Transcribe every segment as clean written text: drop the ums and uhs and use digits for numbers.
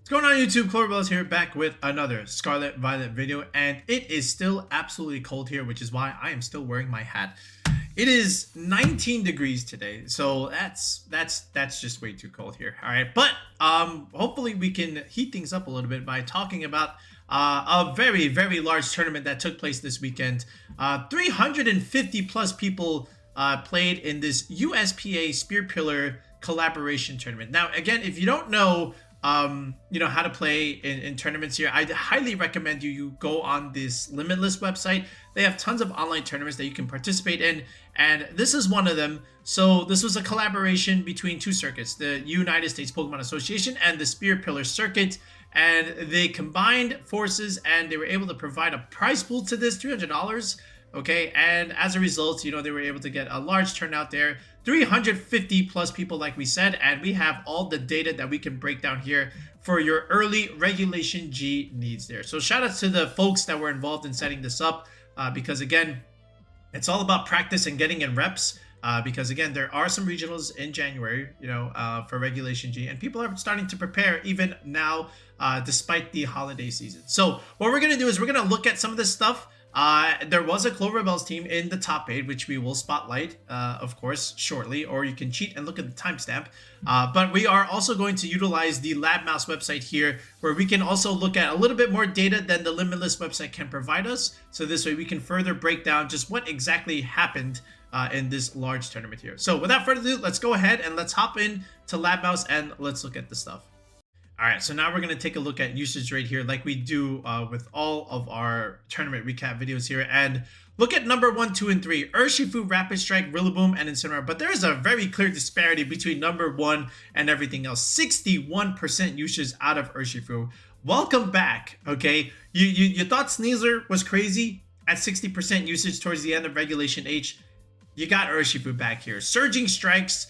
What's going on YouTube? Cloverbells here, back with another Scarlet Violet video, and it is still absolutely cold here, which is why I am still wearing my hat. It is 19 degrees today, so that's just way too cold here. All right, but hopefully we can heat things up a little bit by talking about a very large tournament that took place this weekend. 350 plus people played in this USPA Spear Pillar collaboration tournament. Now, again, if you don't know how to play in tournaments here, I highly recommend you go on this Limitless website. They have tons of online tournaments that you can participate in, and this is one of them. So this was a collaboration between two circuits, the United States Pokemon Association and the Spear Pillar Circuit, and they combined forces and they were able to provide a prize pool to this, $300. Okay, and as a result, they were able to get a large turnout there, 350 plus people, like we said, and we have all the data that we can break down here for your early regulationG needs there. So shout out to the folks that were involved in setting this up, because again, it's all about practice and getting in reps. Because again, there are some regionals in January, for regulationG, and people are starting to prepare even now, despite the holiday season. So what we're gonna do is we're gonna look at some of this stuff. There was a Cloverbells team in the top 8, which we will spotlight, of course, shortly, or you can cheat and look at the timestamp. But we are also going to utilize the LabMouse website here, where we can also look at a little bit more data than the Limitless website can provide us. So this way we can further break down just what exactly happened in this large tournament here. So without further ado, let's go ahead and let's hop in to LabMouse and let's look at the stuff. All right, so now we're going to take a look at usage rate here, like we do with all of our tournament recap videos here, and look at number 1, 2, and 3, Urshifu, Rapid Strike, Rillaboom, and Incineroar. But there is a very clear disparity between number 1 and everything else. 61% usage out of Urshifu. Welcome back, okay? You thought Sneasler was crazy at 60% usage towards the end of Regulation H. You got Urshifu back here. Surging Strikes,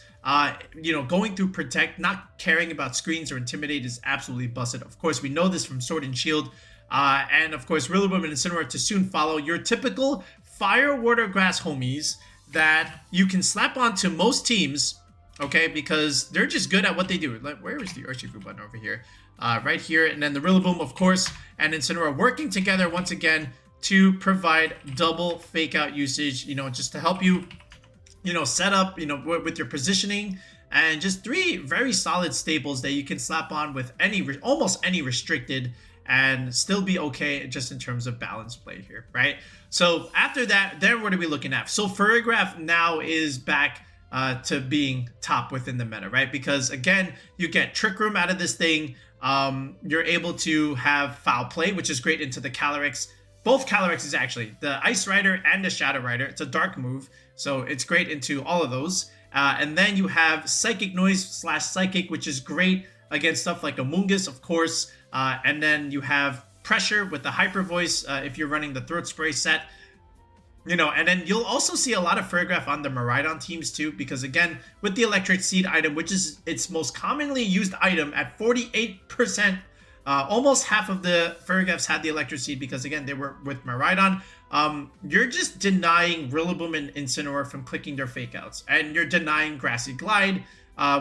going through Protect, not caring about screens or Intimidate is absolutely busted. Of course, we know this from Sword and Shield. And of course, Rillaboom and Incineroar to soon follow. Your typical Fire, Water, Grass homies that you can slap onto most teams, okay, because they're just good at what they do. Like, where is the Urshifu button over here? Right here. And then the Rillaboom, of course, and Incineroar working together once again to provide double fake out usage, just to help you set up, with your positioning, and just 3 very solid staples that you can slap on with almost any restricted and still be okay just in terms of balance play here, right? So after that, then what are we looking at? So Furrygraph now is back to being top within the meta, right? Because again, you get Trick Room out of this thing. You're able to have Foul Play, which is great into the Calyrex. Both Calyrexes actually, the Ice Rider and the Shadow Rider. It's a dark move, so it's great into all of those. And then you have Psychic Noise / Psychic, which is great against stuff like Amoonguss, of course. And then you have Pressure with the Hyper Voice if you're running the Throat Spray set. And then you'll also see a lot of Furrygraph on the Miraidon teams too, because again, with the Electric Seed item, which is its most commonly used item at 48%, almost half of the Furrygraphs had the Electric Seed because, again, they were with Miraidon. You're just denying Rillaboom and Incineroar from clicking their fake outs. And you're denying Grassy Glide,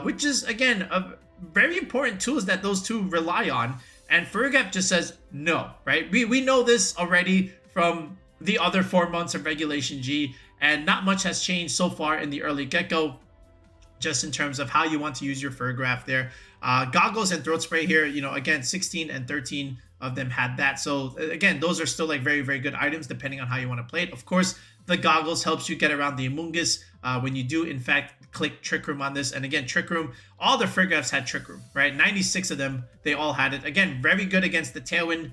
which is, again, a very important tools that those two rely on. And Furrygraph just says no, right? We know this already from the other 4 months of regulationG, and not much has changed so far in the early get-go, just in terms of how you want to use your Furrygraph there. Goggles and Throat Spray here, again, 16 and 13 of them had that. So again, those are still like very good items depending on how you want to play it. Of course, the Goggles helps you get around the Amoonguss when you do in fact click Trick Room on this. And again, Trick Room, all the Furrygraphs had Trick Room, right? 96 of them, they all had it. Again, very good against the Tailwind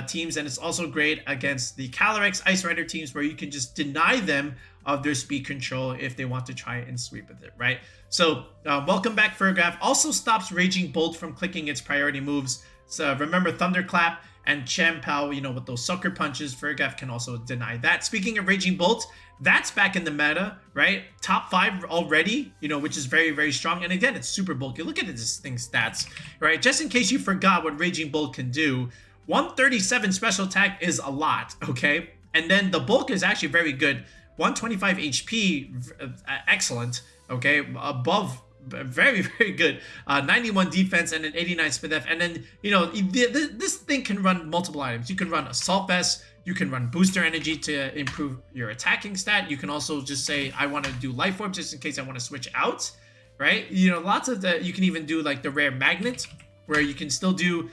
teams, and it's also great against the Calyrex Ice Rider teams, where you can just deny them of their speed control if they want to try and sweep with it, right? So welcome back, Furrygraph. Also stops Raging Bolt from clicking its priority moves. So remember Thunderclap and Chien Pao, with those sucker punches, Furrygraph can also deny that. Speaking of Raging Bolt, that's back in the meta, right? Top 5 already, which is very strong. And again, it's super bulky. Look at this thing's stats, right? Just in case you forgot what Raging Bolt can do, 137 special attack is a lot, okay? And then the bulk is actually very good. 125 HP, excellent, okay? Above very, very good. 91 defense and an 89 Smith F. And then, you know, this thing can run multiple items. You can run Assault Vest. You can run Booster Energy to improve your attacking stat. You can also just say, I want to do Life Orb just in case I want to switch out, right? You know, lots of the, you can even do like the rare Magnet, where you can still do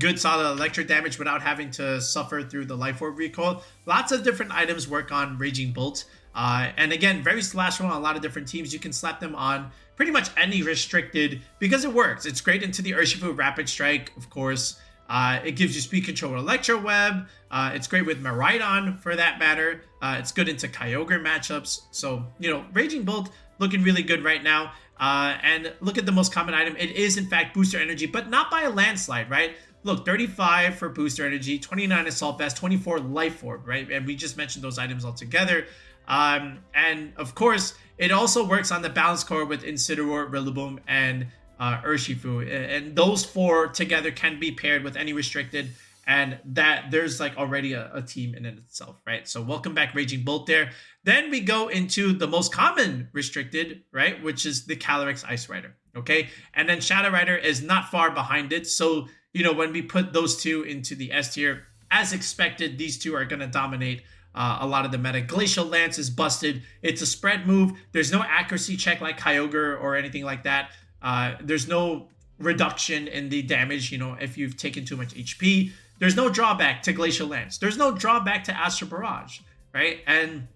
good solid electric damage without having to suffer through the Life Orb recoil. Lots of different items work on Raging Bolt. And again, very slashable on a lot of different teams. You can slap them on pretty much any restricted because it works. It's great into the Urshifu Rapid Strike, of course. It gives you speed control with Electro Web. It's great with Miraidon for that matter. It's good into Kyogre matchups. So, you know, Raging Bolt looking really good right now. And look at the most common item. It is, in fact, Booster Energy, but not by a landslide, right? Look, 35 for Booster Energy, 29 Assault Vest, 24 Life Orb, right? And we just mentioned those items all together. And, of course, it also works on the Balance Core with Incineroar, Rillaboom, and Urshifu, and those four together can be paired with any restricted, and that there's like already a team in itself, right? So welcome back Raging Bolt there. Then we go into the most common restricted, right, which is the Calyrex Ice Rider, okay? And then Shadow Rider is not far behind it. So, you know, when we put those two into the S tier, as expected, these two are going to dominate a lot of the meta. Glacial Lance is busted. It's a spread move. There's no accuracy check like Kyogre or anything like that. There's no reduction in the damage, you know, if you've taken too much HP. There's no drawback to Glacial Lance. There's no drawback to Astral Barrage, right? And,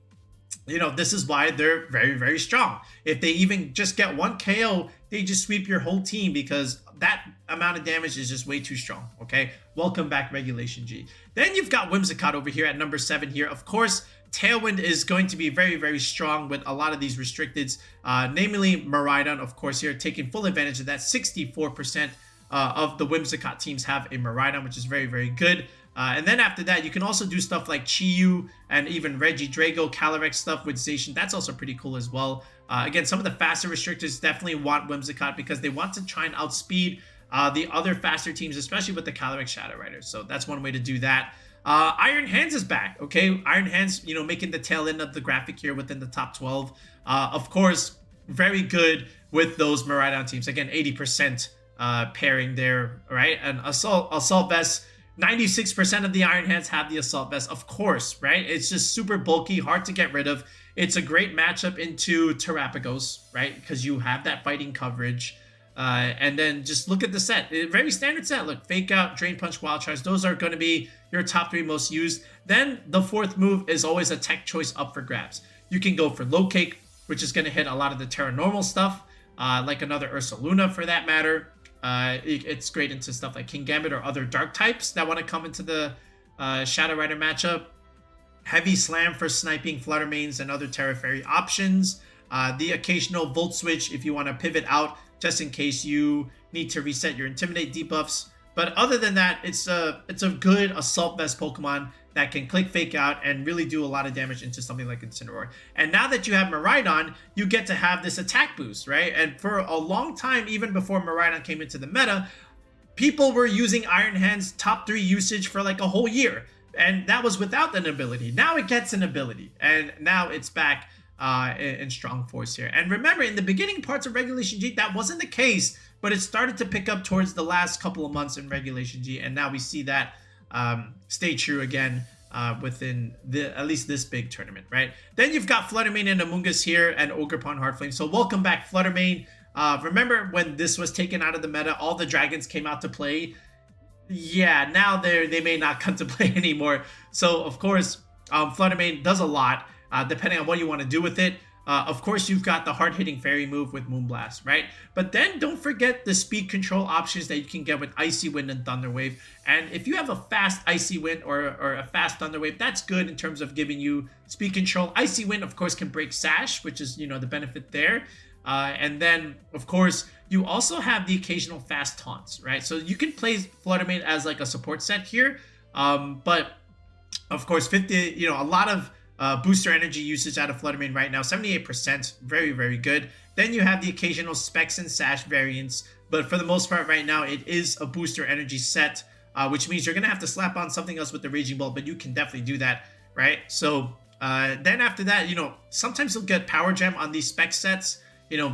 you know, this is why they're very, very strong. If they even just get one KO, they just sweep your whole team because that amount of damage is just way too strong, okay? Welcome back, regulationG. Then you've got Whimsicott over here at number 7 here. Of course, Tailwind is going to be very, very strong with a lot of these restricteds, namely Miraidon, of course, here, taking full advantage of that. 64% of the Whimsicott teams have a Miraidon, which is very, very good. And then after that, you can also do stuff like Chi-Yu and even Regidrago, Calyrex stuff with Zacian. That's also pretty cool as well. Again, some of the faster restrictors definitely want Whimsicott because they want to try and outspeed the other faster teams, especially with the Calyrex-Shadow Rider. So that's one way to do that. Iron Hands is back, okay? Iron Hands, you know, making the tail end of the graphic here within the top 12. Of course, very good with those Miraidon teams. Again, 80% pairing there, right? And Assault Vest, 96% of the Iron Hands have the Assault Vest, of course, right? It's just super bulky, hard to get rid of. It's a great matchup into Terapagos, right? Because you have that fighting coverage. And then just look at the set. Very standard set. Look, Fake Out, Drain Punch, Wild Charge. Those are going to be your top 3 most used. Then the 4th move is always a tech choice up for grabs. You can go for Locake, which is going to hit a lot of the Terra Normal stuff, like another Ursaluna for that matter. It's great into stuff like King Gambit or other dark types that want to come into the Shadow Rider matchup. Heavy Slam for sniping Flutter Mains and other Terra Fairy options. The occasional Volt Switch if you want to pivot out just in case you need to reset your Intimidate debuffs. But other than that, it's a good Assault Vest Pokemon that can click Fake Out and really do a lot of damage into something like Incineroar. And now that you have Miraidon, you get to have this attack boost, right? And for a long time, even before Miraidon came into the meta, people were using Iron Hand's top 3 usage for like a whole year. And that was without an ability. Now it gets an ability. And now it's back in strong force here. And remember, in the beginning parts of regulationG, that wasn't the case, but it started to pick up towards the last couple of months in regulationG, and now we see that stay true again within at least this big tournament, right? Then you've got Fluttermane and Amoonguss here, and Ogerpon Heartflame. So welcome back, Fluttermane. Remember when this was taken out of the meta, all the dragons came out to play? Yeah, now they may not come to play anymore. So of course, Fluttermane does a lot. Depending on what you want to do with it. Of course, you've got the hard-hitting fairy move with Moonblast, right? But then don't forget the speed control options that you can get with Icy Wind and Thunder Wave. And if you have a fast Icy Wind or a fast Thunder Wave, that's good in terms of giving you speed control. Icy Wind, of course, can break Sash, which is, you know, the benefit there. And then, of course, you also have the occasional fast taunts, right? So you can play Fluttermane as like a support set here. But, of course, 50, you know, a lot of booster energy usage out of Fluttermane right now, 78%, very, very good. Then you have the occasional Specs and Sash variants, but for the most part right now, it is a booster energy set, which means you're going to have to slap on something else with the Raging Bolt, but you can definitely do that, right? So then after that, you know, sometimes you'll get Power Gem on these Spec sets.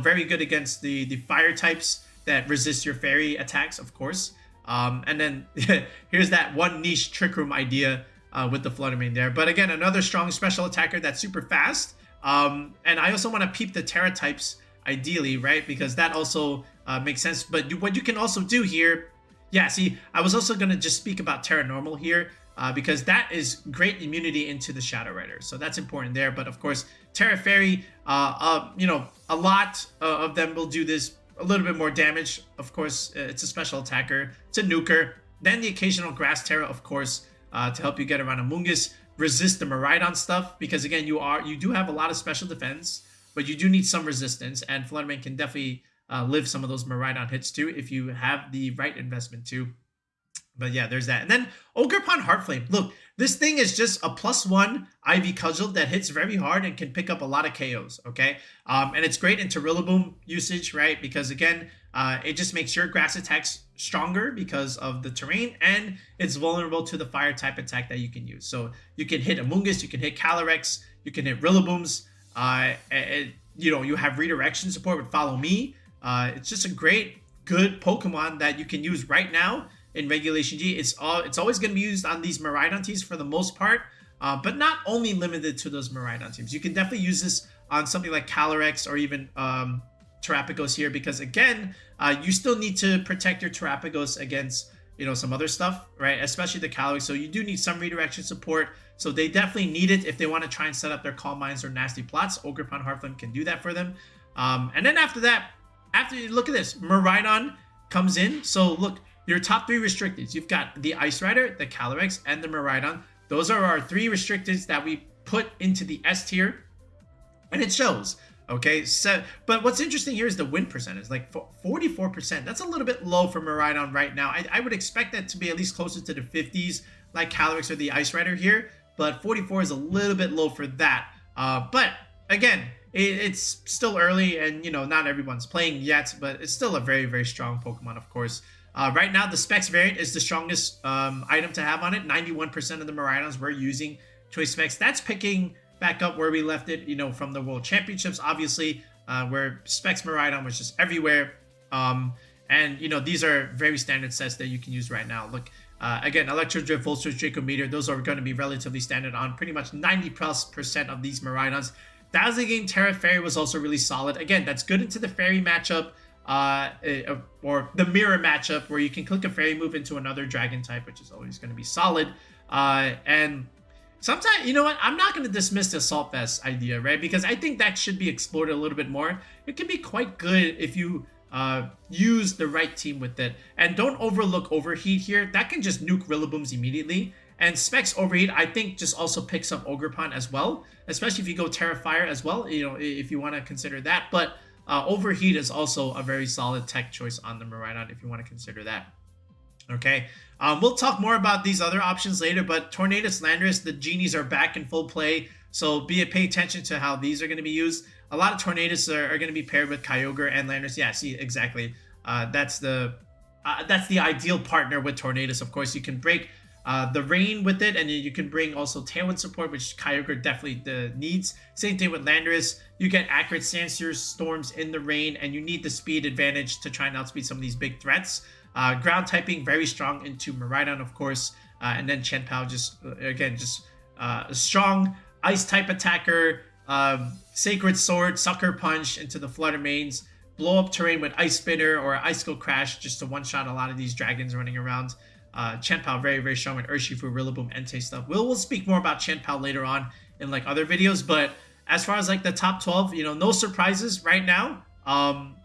very good against the fire types that resist your fairy attacks, of course. And then here's that one niche Trick Room idea with the Flutter Mane there. But again, another strong special attacker that's super fast. And I also want to peep the Terra types ideally, right? Because that also makes sense. But what you can also do here, yeah, see, I was also going to just speak about Terra Normal here because that is great immunity into the Shadow Rider. So that's important there. But of course, Terra Fairy, a lot of them will do this. A little bit more damage, of course. It's a special attacker. It's a nuker. Then the occasional Grass Terra, of course, to help you get around Amoonguss. Resist the Miraidon stuff because again, you do have a lot of special defense, but you do need some resistance, and Flutter Mane can definitely live some of those Miraidon hits too if you have the right investment too. But yeah, there's that. And then Ogerpon Heartflame. Look, this thing is just a +1 Ivy Cudgel that hits very hard and can pick up a lot of KOs, okay? And it's great into Rillaboom usage, right? Because again, it just makes your grass attacks stronger because of the terrain, and it's vulnerable to the fire type attack that you can use. So you can hit Amoonguss, you can hit Calyrex, you can hit Rillabooms. You have redirection support with Follow Me. It's just a great, good Pokemon that you can use right now in regulationG. It's always going to be used on these Miraidon teams for the most part, but not only limited to those Miraidon teams. You can definitely use this on something like Calyrex or even Terapagos here, because again, you still need to protect your Terapagos against some other stuff, right? Especially the Calyrex. So you do need some redirection support. So they definitely need it if they want to try and set up their Calm Minds or Nasty Plots. Ogerpon Heartflame can do that for them. And then after that, after you look at this, Miraidon comes in. So look, your top 3 restricteds. You've got the Ice Rider, the Calyrex, and the Miraidon. Those are our 3 restricteds that we put into the S tier, and it shows. Okay, so but what's interesting here is the win percentage, like 44%. That's a little bit low for Miraidon right now. I would expect that to be at least closer to the 50s, like Calyrex or the Ice Rider here. But 44 is a little bit low for that. But again, it's still early, and not everyone's playing yet. But it's still a very, very strong Pokemon, of course. Right now, the Specs variant is the strongest item to have on it. 91% of the Miraidons were using Choice Specs. That's picking back up where we left it, from the World Championships, obviously, where Specs Miraidon was just everywhere. And these are very standard sets that you can use right now. Look, again, Electro Drift, Volt Switch, Draco Meteor, those are going to be relatively standard on pretty much 90+% of these Miraidons. Dazzling Game Terra Fairy was also really solid. Again, that's good into the Fairy matchup, or the Mirror matchup, where you can click a Fairy move into another Dragon type, which is always going to be solid. And sometimes, you know what? I'm not going to dismiss the Assault Vest idea, right? Because I think that should be explored a little bit more. It can be quite good if you use the right team with it. And don't overlook Overheat here. That can just nuke Rillabooms immediately. And Specs Overheat, I think, just also picks up Ogerpon as well. Especially if you go Terra Fire as well, if you want to consider that. But Overheat is also a very solid tech choice on the Miraidon if you want to consider that. Okay, we'll talk more about these other options later, but Tornadus, Landorus, the Genies are back in full play, so pay attention to how these are going to be used. A lot of Tornadus are going to be paired with Kyogre and Landorus. Yeah, see, exactly. That's the ideal partner with Tornadus. Of course, you can break the Rain with it, and you can bring also Tailwind support, which Kyogre definitely needs. Same thing with Landorus. You get accurate Sandsear Storms in the Rain, and you need the speed advantage to try and outspeed some of these big threats. Ground typing very strong into Miraidon, of course, and then Chien Pao just a strong ice type attacker. Sacred Sword, Sucker Punch into the Flutter Manes, blow up terrain with Ice Spinner or Icicle Crash just to one-shot a lot of these dragons running around. Chien Pao very, very strong with Urshifu, Rillaboom, Entei stuff. We'll speak more about Chien Pao later on in like other videos, but as far as like the top 12, no surprises right now.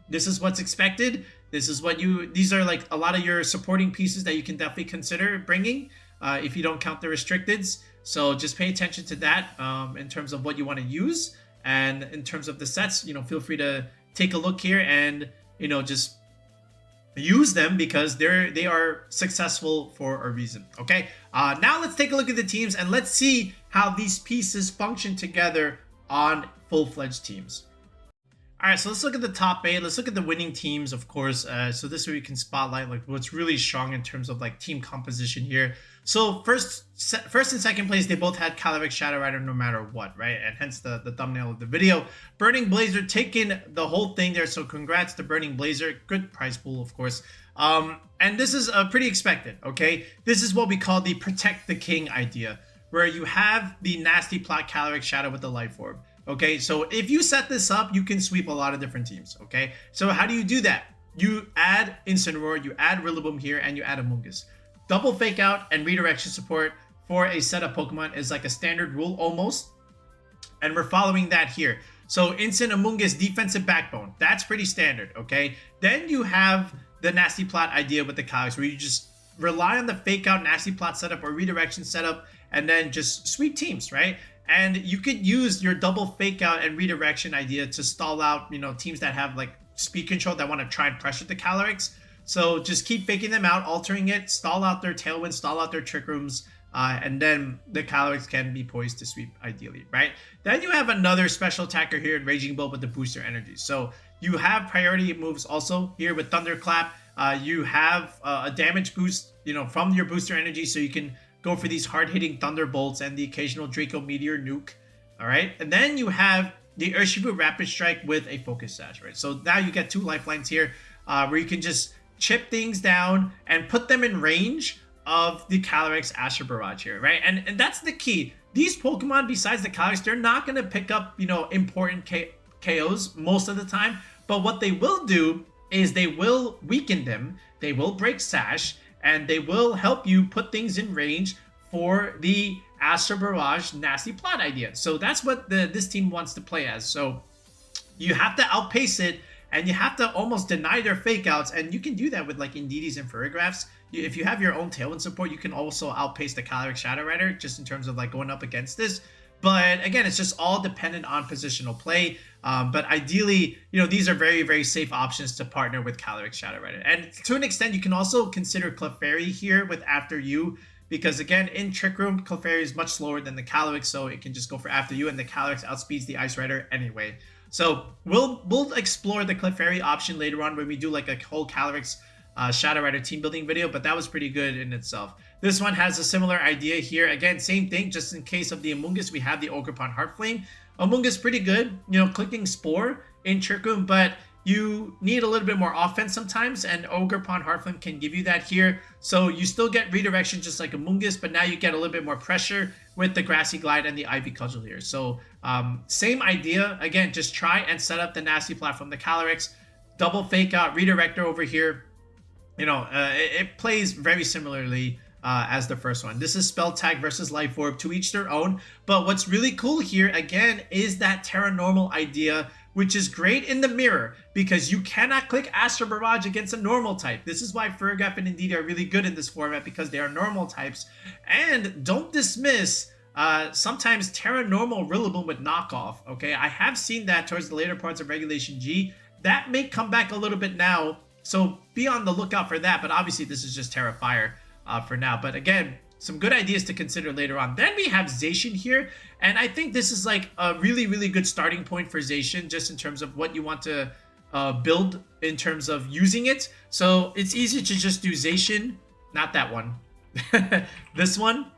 This is what's expected. This is what these are like a lot of your supporting pieces that you can definitely consider bringing if you don't count the restricteds. So just pay attention to that in terms of what you want to use. And in terms of the sets, feel free to take a look here and, just use them because they are successful for a reason. Okay, now let's take a look at the teams and let's see how these pieces function together on full-fledged teams. All right, so let's look at the top 8. Let's look at the winning teams, of course. So this way we can spotlight like what's really strong in terms of like team composition here. So first and second place, they both had Calyrex-Shadow Rider no matter what, right? And hence the thumbnail of the video. Burning Blazer taking the whole thing there. So congrats to Burning Blazer. Good prize pool, of course. And this is pretty expected, okay? This is what we call the Protect the King idea, where you have the nasty plot Calyrex-Shadow with the Life Orb. Okay, so if you set this up, you can sweep a lot of different teams, okay? So how do you do that? You add Incineroar, you add Rillaboom here, and you add Amoonguss. Double Fake Out and Redirection support for a set of Pokemon is like a standard rule almost. And we're following that here. So Incin, Amoonguss, Defensive Backbone. That's pretty standard, okay? Then you have the Nasty Plot idea with the Calyrex, where you just rely on the Fake Out, Nasty Plot setup, or Redirection setup, and then just sweep teams, right? And you could use your double fake out and redirection idea to stall out, you know, teams that have like speed control that want to try and pressure the Calyrex. So just keep faking them out, altering it, stall out their Tailwind, stall out their Trick Rooms, and then the Calyrex can be poised to sweep ideally, right? Then you have another special attacker here in Raging Bolt with the booster energy. So you have priority moves also here with Thunderclap. You have a damage boost, you know, from your booster energy, so you can go for these hard-hitting Thunderbolts and the occasional Draco Meteor nuke, all right? And then you have the Urshifu Rapid Strike with a Focus Sash, right? So now you get 2 lifelines here where you can just chip things down and put them in range of the Calyrex Astral Barrage here, right? And that's the key. These Pokemon, besides the Calyrex, they're not going to pick up, you know, important KOs most of the time, but what they will do is they will weaken them, they will break Sash, and they will help you put things in range for the Astral Barrage Nasty Plot idea. So that's what this team wants to play as. So you have to outpace it, and you have to almost deny their fake outs, and you can do that with like Indeedee and Farigirafs. If you have your own Tailwind support, you can also outpace the Calyrex-Shadow Rider just in terms of like going up against this. But again, it's just all dependent on positional play. But ideally, you know, these are very, very safe options to partner with Calyrex-Shadow Rider. And to an extent, you can also consider Clefairy here with After You, because again, in Trick Room, Clefairy is much slower than the Calyrex, so it can just go for After You, and the Calyrex outspeeds the Ice Rider anyway. So we'll explore the Clefairy option later on when we do like a whole Calyrex Shadow Rider team building video, but that was pretty good in itself. This one has a similar idea here. Again, same thing, just in case of the Amoonguss, we have the Ogerpon Heartflame. Amoonguss pretty good, you know, clicking Spore in Trick Room, but you need a little bit more offense sometimes, and Ogerpon Heartflame can give you that here. So you still get redirection just like Amoonguss, but now you get a little bit more pressure with the Grassy Glide and the Ivy Cudgel here. So same idea. Again, just try and set up the Nasty Platform, the Calyrex, double fake out, redirector over here. You know, it plays very similarly as the first one. This is Spell Tag versus Life Orb, to each their own. But what's really cool here, again, is that Terra Normal idea, which is great in the mirror because you cannot click Astral Barrage against a normal type. This is why Farigiraf and Indeedee are really good in this format, because they are normal types. And don't dismiss sometimes Terra Normal Rillaboom with knockoff, okay? I have seen that towards the later parts of Regulation G. That may come back a little bit now, so be on the lookout for that. But obviously this is just Terra Fire for now. But again, some good ideas to consider later on. Then we have Zacian here, and I think this is like a really, really good starting point for Zacian, just in terms of what you want to build in terms of using it. So it's easy to just do Zacian, not that one, this one.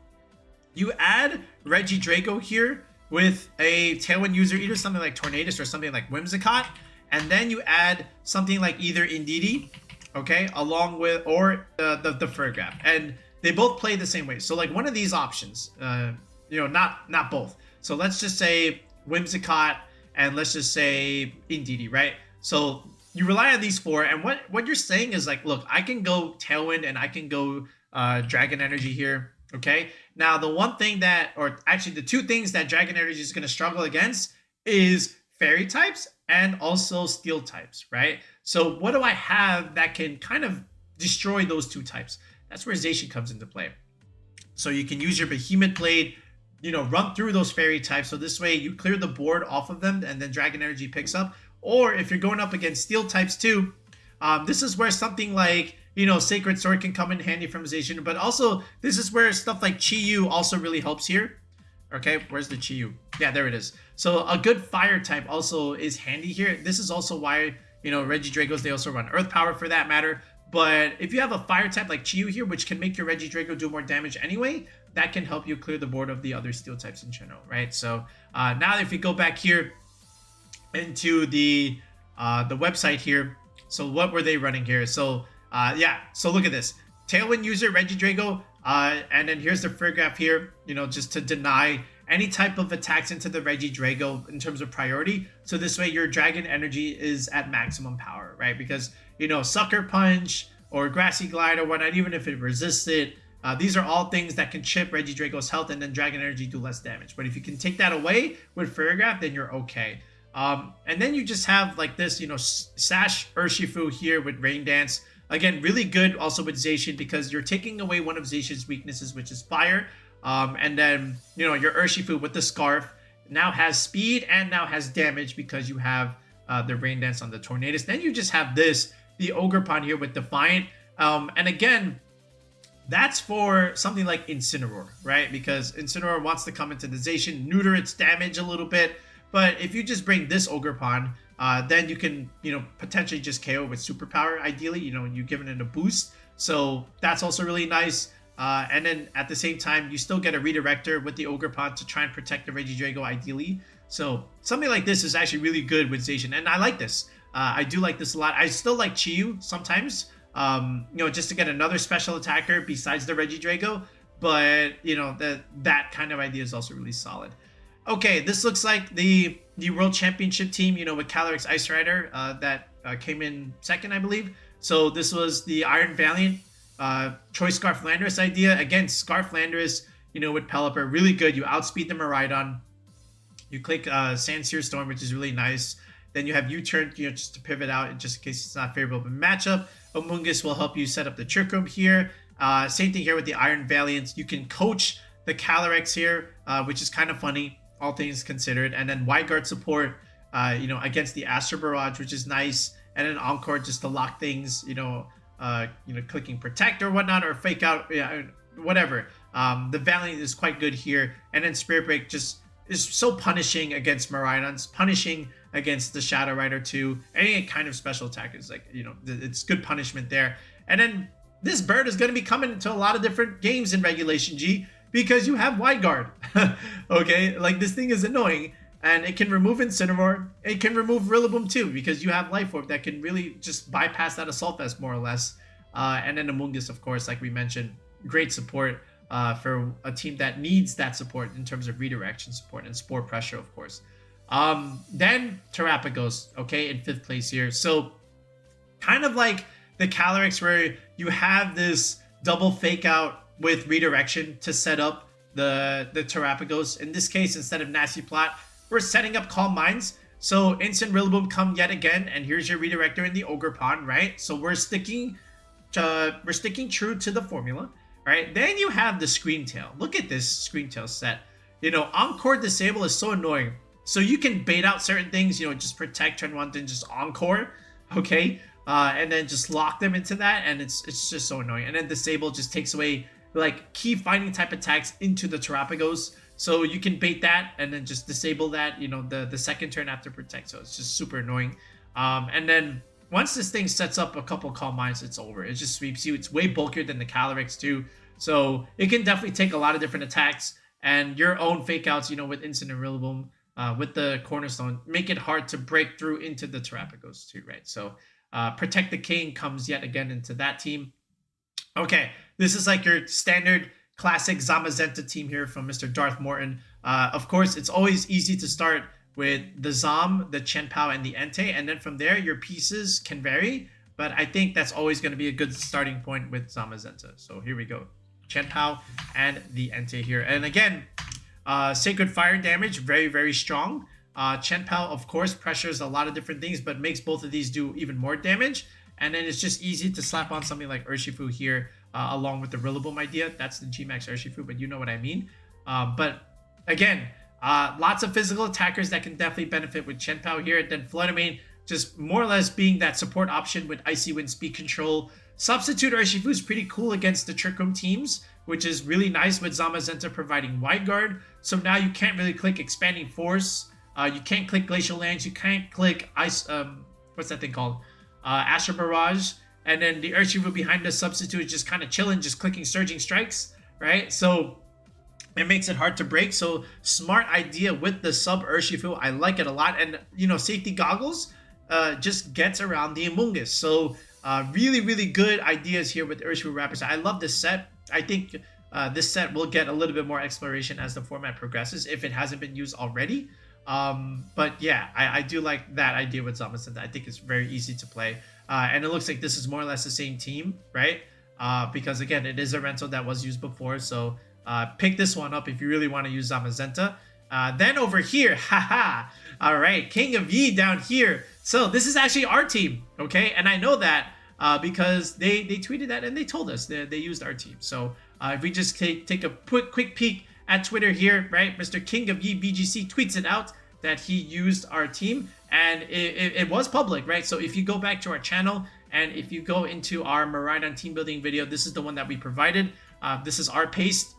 You add Regidrago here with a Tailwind user, either something like Tornadus or something like Whimsicott, and then you add something like either Indeedee, okay, along with, or the Farigiraf, and they both play the same way. So like one of these options, you know, not both. So let's just say Whimsicott, and let's just say Indeedee, right? So you rely on these 4, and what you're saying is like, look, I can go Tailwind and I can go Dragon Energy here, okay? Now the one thing that, or actually the 2 things that Dragon Energy is going to struggle against is Fairy types and also Steel types, right? So what do I have that can kind of destroy those 2 types? That's where Zacian comes into play. So you can use your Behemoth Blade, you know, run through those Fairy types. So this way you clear the board off of them, and then Dragon Energy picks up. Or if you're going up against Steel types too, this is where something like, you know, Sacred Sword can come in handy from Zacian. But also, this is where stuff like Chi-Yu also really helps here. Okay, where's the Chi-Yu? Yeah, there it is. So a good fire type also is handy here. This is also why, you know, Regidragos, they also run earth power for that matter. But if you have a fire type like Chi-Yu here, which can make your Regidrago do more damage anyway, that can help you clear the board of the other steel types in general, right? So now if we go back here into the website here, so what were they running here? So yeah, so look at this. Tailwind user, Regidrago, and then here's the free graph here, you know, just to deny any type of attacks into the Regidrago in terms of priority. So this way your dragon energy is at maximum power, right? Because, you know, Sucker Punch or Grassy Glide or whatnot, even if it resists it, these are all things that can chip Regidrago's health and then dragon energy do less damage. But if you can take that away with Fairygraph, then you're okay. And then you just have like this, you know, Sash Urshifu here with Rain Dance. Again, really good also with Zacian because you're taking away one of Zacian's weaknesses, which is fire. And then, you know, your Urshifu with the Scarf now has speed and now has damage because you have the Rain Dance on the Tornadus. Then you just have this, the Ogerpon here with Defiant. And again, that's for something like Incineroar, right? Because Incineroar wants to come into the Zacian, neuter its damage a little bit. But if you just bring this Ogerpon, then you can, you know, potentially just KO with Superpower, ideally. You know, you're giving it a boost. So that's also really nice. And then at the same time, you still get a Redirector with the Ogerpon to try and protect the Regidrago, ideally. So something like this is actually really good with Zacian. And I like this. I do like this a lot. I still like Chi-Yu sometimes, you know, just to get another special attacker besides the Regidrago. But, you know, that kind of idea is also really solid. Okay, this looks like the World Championship team, you know, with Calyrex Ice Rider that came in second, I believe. So this was the Iron Valiant Choice Scarf Landorus idea. Again, Scarf Landorus, you know, with Pelipper, really good. You outspeed the Miraidon. You click Sandsear Storm, which is really nice. Then you have U-Turn, you know, just to pivot out just in case it's not favorable matchup. Amoonguss will help you set up the Trick Room here. Same thing here with the Iron Valiant. You can coach the Calyrex here, which is kind of funny, all things considered. And then Wide Guard support, you know, against the Astro Barrage, which is nice. And then Encore just to lock things, you know, clicking Protect or whatnot, or Fake Out, yeah, whatever. The Valiant is quite good here. And then Spirit Break just is so punishing against Miraidons, punishing against the Shadow Rider too. Any kind of special attack is like, you know, it's good punishment there. And then this bird is going to be coming into a lot of different games in Regulation G because you have Wide Guard. Okay, like this thing is annoying, and it can remove Incineroar. It can remove Rillaboom too because you have Life Orb that can really just bypass that Assault Vest more or less. And then Amoonguss, of course, like we mentioned, great support for a team that needs that support in terms of redirection support and Spore Pressure, of course. Then Terapagos, okay, in 5th place here. So kind of like the Calyrex, where you have this double fake out with redirection to set up the Terapagos. In this case, instead of Nasty Plot, we're setting up Calm Minds. So Instant Rillaboom come yet again, and here's your Redirector in the Ogerpon, right? So we're sticking true to the formula, right? Then you have the Scream Tail. Look at this Scream Tail set. You know, Encore Disable is so annoying. So you can bait out certain things, you know, just Protect, turn 1, then just Encore, okay? And then just lock them into that, and it's just so annoying. And then Disable just takes away like key fighting type attacks into the Terapagos. So you can bait that and then just disable that, you know, the second turn after Protect. So it's just super annoying. And then once this thing sets up a couple Calm Minds, it's over. It just sweeps you. It's way bulkier than the Calyrex too. So it can definitely take a lot of different attacks, and your own fake outs, you know, with Instant and Rillaboom, with the Cornerstone, make it hard to break through into the Terapagos too, right? So Protect the King comes yet again into that team. Okay, this is like your standard classic Zamazenta team here from Mr. Darth Morton. Of course, it's always easy to start with the Zam, the Chien Pao, and the Entei, and then from there, your pieces can vary, but I think that's always going to be a good starting point with Zamazenta. So here we go. Chien Pao and the Entei here. And again, Sacred Fire damage, very, very strong. Chien Pao, of course, pressures a lot of different things, but makes both of these do even more damage. And then it's just easy to slap on something like Urshifu here, along with the Rillaboom idea. That's the G-Max Urshifu, but you know what I mean. But again, lots of physical attackers that can definitely benefit with Chien Pao here. Then Fluttermane just more or less being that support option with Icy Wind Speed Control. Substitute Urshifu is pretty cool against the Trick Room teams which is really nice with Zamazenta providing Wide Guard. So now you can't really click Expanding Force. You can't click Glacial Lance. You can't click Ice. What's that thing called? Astral Barrage. And then the Urshifu behind the substitute is just kind of chilling, just clicking Surging Strikes, right? So it makes it hard to break. So smart idea with the sub Urshifu. I like it a lot. And, you know, Safety Goggles just gets around the Amoonguss. So really, really good ideas here with Urshifu Raptors. I love this set. I think this set will get a little bit more exploration as the format progresses if it hasn't been used already. But yeah, I do like that idea with Zamazenta. I think it's very easy to play. And it looks like this is more or less the same team, right? Because again, it is a rental that was used before. So pick this one up if you really want to use Zamazenta. Then over here, haha. All right, King of Yi down here. So this is actually our team, okay? And I know that because they tweeted that and they told us they used our team. So if we just take a quick peek at Twitter here, right? Mr. King of Yi VGC tweets it out that he used our team, and it was public, right? So if you go back to our channel and if you go into our Miraidon team building video, this is the one that we provided. This is our paste.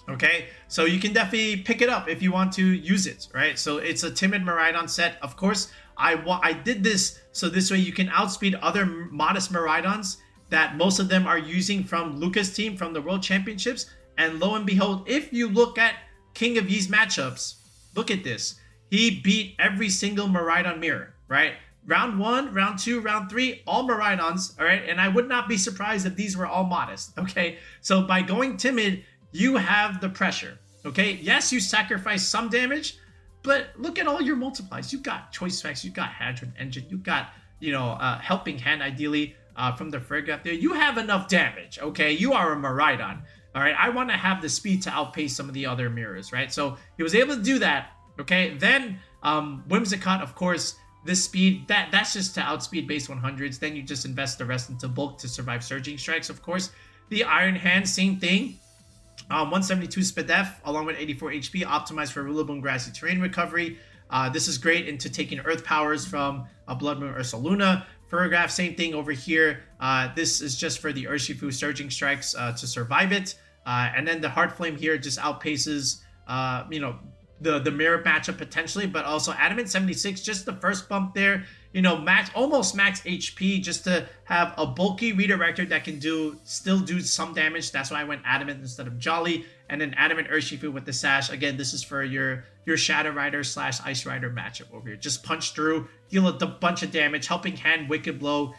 Okay, so you can definitely pick it up if you want to use it, right? So it's a timid Miraidon set. Of course, I did this so this way you can outspeed other modest Miraidons that most of them are using from Luca's team from the World Championships. And lo and behold, if you look at King of Yi's matchups, look at this. He beat every single Miraidon mirror, right? Round 1, round 2, round 3, all Miraidons, all right? And I would not be surprised if these were all modest, okay? So by going timid, you have the pressure, okay? Yes, you sacrifice some damage, but look at all your multiplies. You've got Choice Specs, you've got Hadron Engine, you've got, you know, Helping Hand ideally from the Frigga there. You have enough damage, okay? You are a Miraidon, all right? I want to have the speed to outpace some of the other mirrors, right? So he was able to do that, okay? Then Whimsicott, of course, this speed, that's just to outspeed base 100s. Then you just invest the rest into bulk to survive Surging Strikes, of course. The Iron Hand, same thing. 172 SPDF along with 84 HP, optimized for Rillaboom Grassy Terrain recovery. This is great into taking Earth powers from Blood Moon Ursaluna. Ferrograph, same thing over here. This is just for the Urshifu Surging Strikes to survive it. And then the Heart Flame here just outpaces, you know, the mirror matchup potentially, but also Adamant 76, just the first bump there, you know, almost max HP just to have a bulky redirector that can still do some damage. That's why I went Adamant instead of Jolly. And then Adamant Urshifu with the Sash. Again, this is for your Shadow Rider / Ice Rider matchup over here. Just punch through, deal a bunch of damage. Helping Hand, Wicked Blow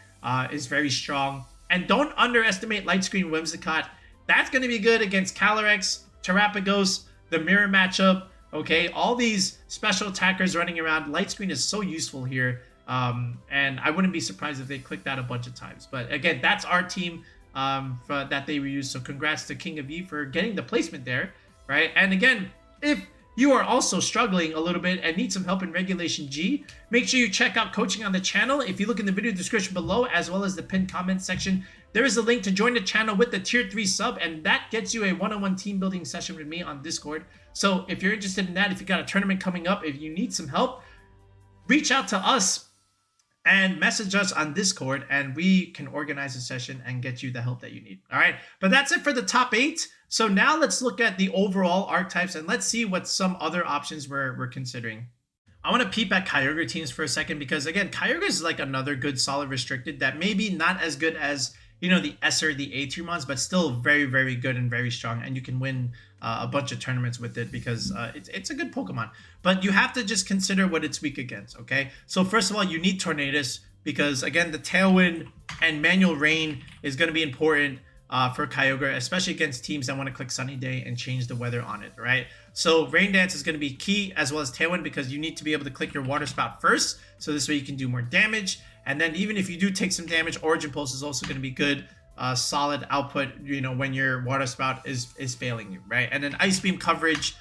is very strong. And don't underestimate Light Screen Whimsicott. That's going to be good against Calyrex, Terapagos, the mirror matchup. Okay, all these special attackers running around. Light Screen is so useful here. And I wouldn't be surprised if they clicked that a bunch of times. But again, that's our team that they reused. So congrats to King of Yi for getting the placement there, right? And again, if you are also struggling a little bit and need some help in Regulation G, make sure you check out coaching on the channel. If you look in the video description below, as well as the pinned comment section, there is a link to join the channel with the tier 3 sub, and that gets you a one-on-one team building session with me on Discord. So if you're interested in that, if you got a tournament coming up, if you need some help, reach out to us and message us on Discord, and we can organize a session and get you the help that you need. All right, but that's it for the top 8. So now let's look at the overall archetypes and let's see what some other options we're considering. I want to peep at Kyogre teams for a second because, again, Kyogre is like another good solid restricted that maybe not as good as, you know, the S or the A tier mons, but still very, very good and very strong, and you can win a bunch of tournaments with it because it's a good Pokemon. But you have to just consider what it's weak against, okay? So first of all, you need Tornadus because, again, the Tailwind and Manual Rain is going to be important for Kyogre, especially against teams that want to click Sunny Day and change the weather on it, right? So Rain Dance is going to be key, as well as Tailwind, because you need to be able to click your Water Spout first, so this way you can do more damage. And then even if you do take some damage, Origin Pulse is also going to be good, solid output, you know, when your Water Spout is failing you, right? And then Ice Beam coverage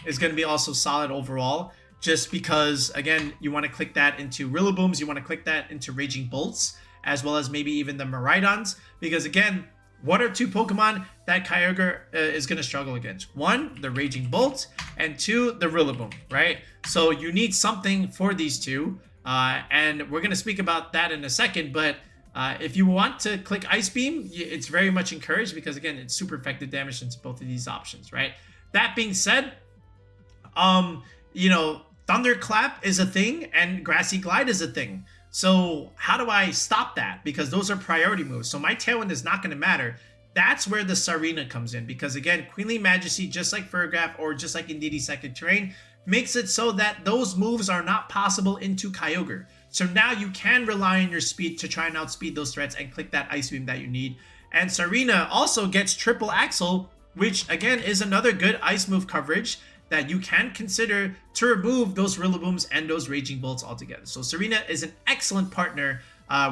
is going to be also solid overall, just because, again, you want to click that into Rillabooms, you want to click that into Raging Bolts, as well as maybe even the Miraidons, because, again, what are 2 Pokemon that Kyogre is going to struggle against? 1, the Raging Bolt, and 2, the Rillaboom, right? So you need something for these 2. And we're going to speak about that in a second, but If you want to click Ice Beam, it's very much encouraged because again, it's super effective damage into both of these options, right? That being said, you know, Thunderclap is a thing and Grassy Glide is a thing. So how do I stop that? Because those are priority moves. So my Tailwind is not going to matter. That's where the Tsareena comes in. Because again, Queenly Majesty, just like Fergraph or just like Indeedee Second Terrain, makes it so that those moves are not possible into Kyogre. So now you can rely on your speed to try and outspeed those threats and click that Ice Beam that you need. And Tsareena also gets Triple Axle, which again is another good ice move coverage that you can consider to remove those Rillabooms and those Raging Bolts altogether. So Tsareena is an excellent partner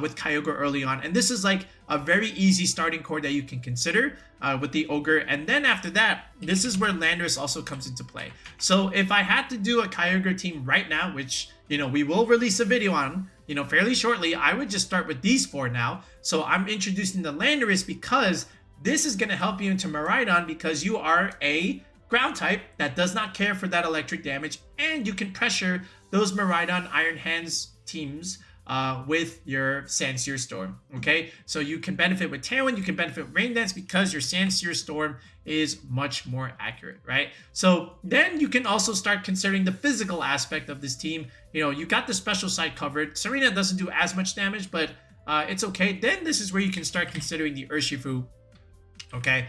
with Kyogre early on, and this is like a very easy starting core that you can consider with the Ogre. And then after that, this is where Landorus also comes into play. So if I had to do a Kyogre team right now, which, you know, we will release a video on, you know, fairly shortly, I would just start with these four now. So I'm introducing the Landorus because this is going to help you into Miraidon because you are a ground type that does not care for that electric damage, and you can pressure those Miraidon Iron Hands teams with your Sandsear Storm. Okay, so you can benefit with Tailwind, you can benefit with Rain Dance because your Sandsear Storm is much more accurate, right? So then you can also start considering the physical aspect of this team. You know, you got the special side covered. Tsareena doesn't do as much damage, but it's okay. Then this is where you can start considering the Urshifu, okay,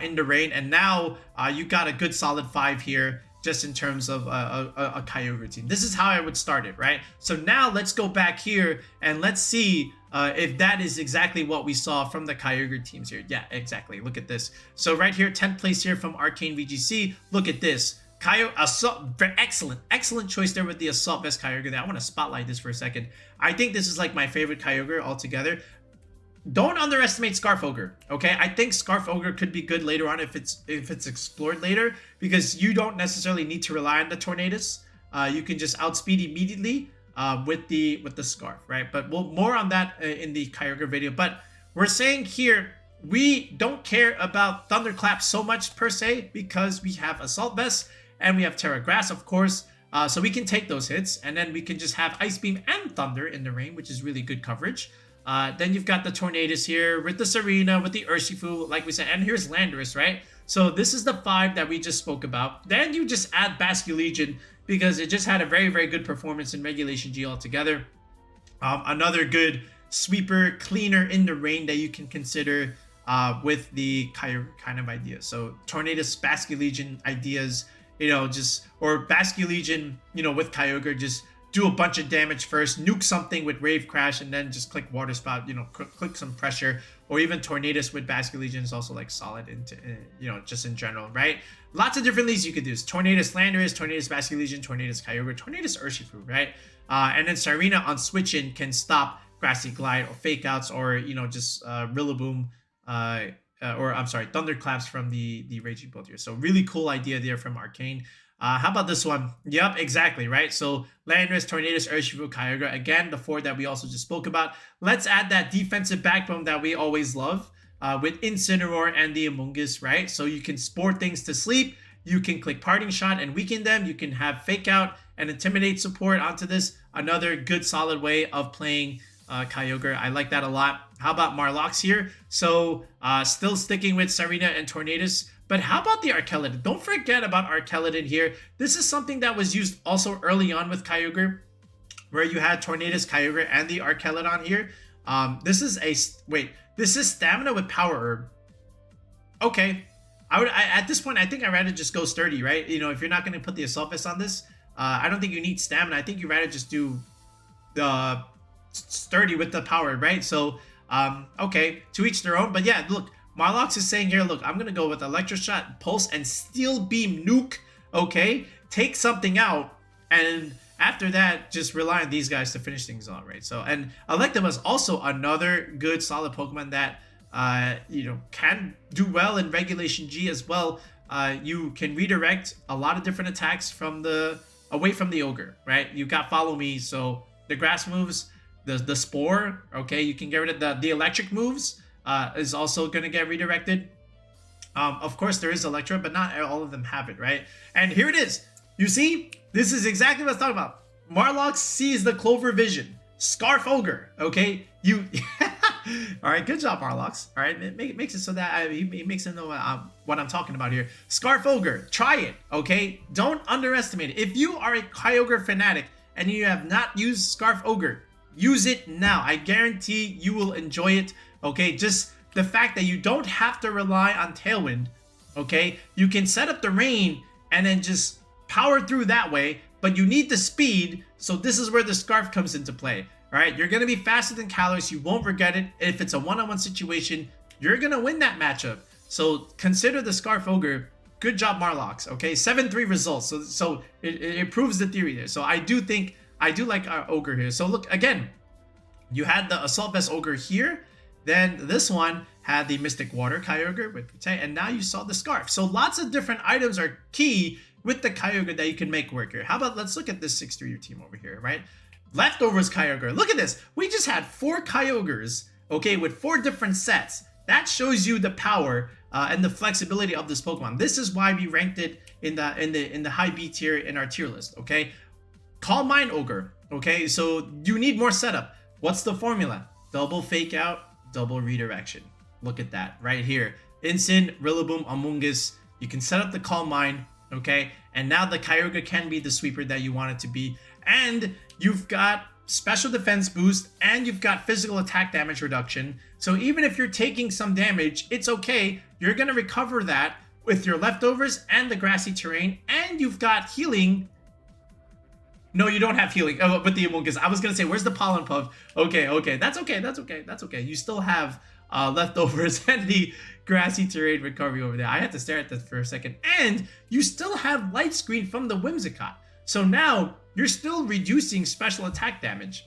in the rain. And now you got a good solid 5 here just in terms of a Kyogre team. This is how I would start it, right? So now let's go back here and let's see if that is exactly what we saw from the Kyogre teams here. Yeah, exactly. Look at this. So right here, 10th place here from Arcane VGC. Look at this. Assault, excellent choice there with the Assault Vest Kyogre there. I want to spotlight this for a second. I think this is like my favorite Kyogre altogether. Don't underestimate Scarf Ogre, okay? I think Scarf Ogre could be good later on if it's explored later, because you don't necessarily need to rely on the Tornadus. You can just outspeed immediately with the Scarf, right? But we'll more on that in the Kyogre video. But we're saying here we don't care about Thunderclap so much per se because we have Assault Vest and we have Terra Grass, of course. So we can take those hits, and then we can just have Ice Beam and Thunder in the rain, which is really good coverage. Then you've got the Tornadus here with the Tsareena, with the Urshifu, like we said, and here's Landorus, right? So this is the 5 that we just spoke about. Then you just add Basculegion because it just had a very, very good performance in Regulation G altogether. Another good sweeper, cleaner in the rain that you can consider with the Kyogre kind of idea. So Tornadus, Basculegion ideas, you know, just, or Basculegion, you know, with Kyogre, just do a bunch of damage first, nuke something with Rave Crash, and then just click Water Spout, you know, click some pressure, or even Tornadus with Basculegion is also like solid into, you know, just in general, right? Lots of different leads you could do. Tornadus Landorus, Tornadus Basculegion, Tornadus Kyogre, Tornadus Urshifu, right? And then Tsareena on switch in can stop Grassy Glide or Fake Outs, or, you know, just Rillaboom, or I'm sorry, Thunderclaps from the Raging Bolt here. So really cool idea there from Arcane. How about this one? Yep, exactly, right? So Landorus, Tornadus, Urshifu, Kyogre. Again, the 4 that we also just spoke about. Let's add that defensive backbone that we always love with Incineroar and the Amoonguss, right? So you can spore things to sleep. You can click Parting Shot and weaken them. You can have Fake Out and Intimidate support onto this. Another good solid way of playing Kyogre. I like that a lot. How about Marlox here? So still sticking with Tsareena and Tornadus. But how about the Archeladon? Don't forget about Archeladon here. This is something that was used also early on with Kyogre, where you had Tornadus, Kyogre, and the Archeladon here. This is Stamina with Power Herb. Okay. At this point, I think I'd rather just go Sturdy, right? You know, if you're not going to put the Assault Vest on this, I don't think you need Stamina. I think you'd rather just do the Sturdy with the Power, right? So, okay, to each their own. But yeah, look, Marlox is saying here, look, I'm going to go with Electroshot, Pulse, and Steel Beam Nuke, okay? Take something out, and after that, just rely on these guys to finish things off, right? So, and Electabuzz is also another good, solid Pokemon that, you know, can do well in Regulation G as well. You can redirect a lot of different attacks from away from the Ogre, right? You got Follow Me, so the Grass moves, the Spore, okay? You can get rid of the Electric moves. Is also going to get redirected. Of course, there is Electro, but not all of them have it, right? And here it is. You see, this is exactly what I was talking about. Marlox sees the Clover Vision. Scarf Ogre, okay? All right, good job, Marlox. All right, it makes it so that he makes it know what I'm talking about here. Scarf Ogre, try it, okay? Don't underestimate it. If you are a Kyogre fanatic and you have not used Scarf Ogre, use it now. I guarantee you will enjoy it, okay? Just the fact that you don't have to rely on Tailwind, okay? You can set up the rain and then just power through that way, but you need the speed, so this is where the Scarf comes into play. All right, you're going to be faster than Calyrex. You won't regret it. If it's a one-on-one situation, you're going to win that matchup. So consider the Scarf Ogre. Good job, Marlox. Okay, 7-3 results. So it proves the theory there. So I do like our Ogre here. So look, again, you had the Assault Vest Ogre here. Then this one had the Mystic Water Kyogre with Protect. And now you saw the Scarf. So lots of different items are key with the Kyogre that you can make work here. How about, let's look at this 6-3 team over here, right? Leftovers Kyogre. Look at this. We just had 4 Kyogres, okay, with 4 different sets. That shows you the power and the flexibility of this Pokemon. This is why we ranked it in the high B tier in our tier list, okay? Calm Mind Ogre, okay? So you need more setup. What's the formula? Double Fake Out, double Redirection. Look at that right here. Instant, Rillaboom, Amoonguss. You can set up the Calm Mind, okay? And now the Kyogre can be the sweeper that you want it to be. And you've got special defense boost and you've got physical attack damage reduction. So even if you're taking some damage, it's okay. You're going to recover that with your leftovers and the grassy terrain. And you've got healing. No, you don't have healing. Oh, but the Amoonguss. I was going to say, where's the Pollen Puff? Okay. That's okay. You still have leftovers and the grassy terrain recovery over there. I had to stare at that for a second. And you still have Light Screen from the Whimsicott. So now you're still reducing special attack damage.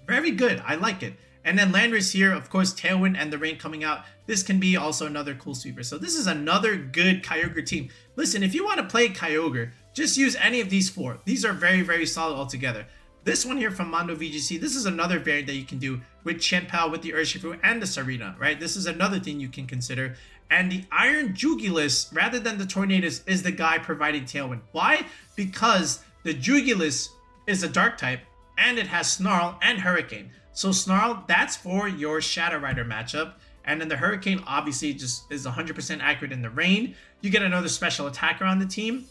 Very good. I like it. And then Landorus here, of course, Tailwind and the rain coming out. This can be also another cool sweeper. So this is another good Kyogre team. Listen, if you want to play Kyogre, just use any of these 4. These are very, very solid altogether. This one here from Mondo VGC, this is another variant that you can do with Chien Pao, with the Urshifu, and the Serena, right? This is another thing you can consider. And the Iron Jugulis, rather than the Tornadus, is the guy providing Tailwind. Why? Because the Jugulis is a Dark type, and it has Snarl and Hurricane. So Snarl, that's for your Shadow Rider matchup. And then the Hurricane obviously just is 100% accurate in the rain. You get another special attacker on the team.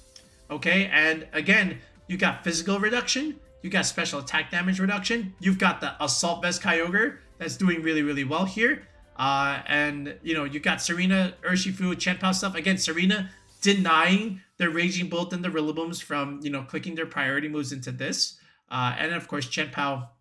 Okay, and again, you got physical reduction. You got special attack damage reduction. You've got the Assault Vest Kyogre that's doing really, really well here. And, you know, you got Serena, Urshifu, Chien Pao stuff. Again, Serena denying the Raging Bolt and the Rillabooms from, you know, clicking their priority moves into this. And, of course, Chien Pao,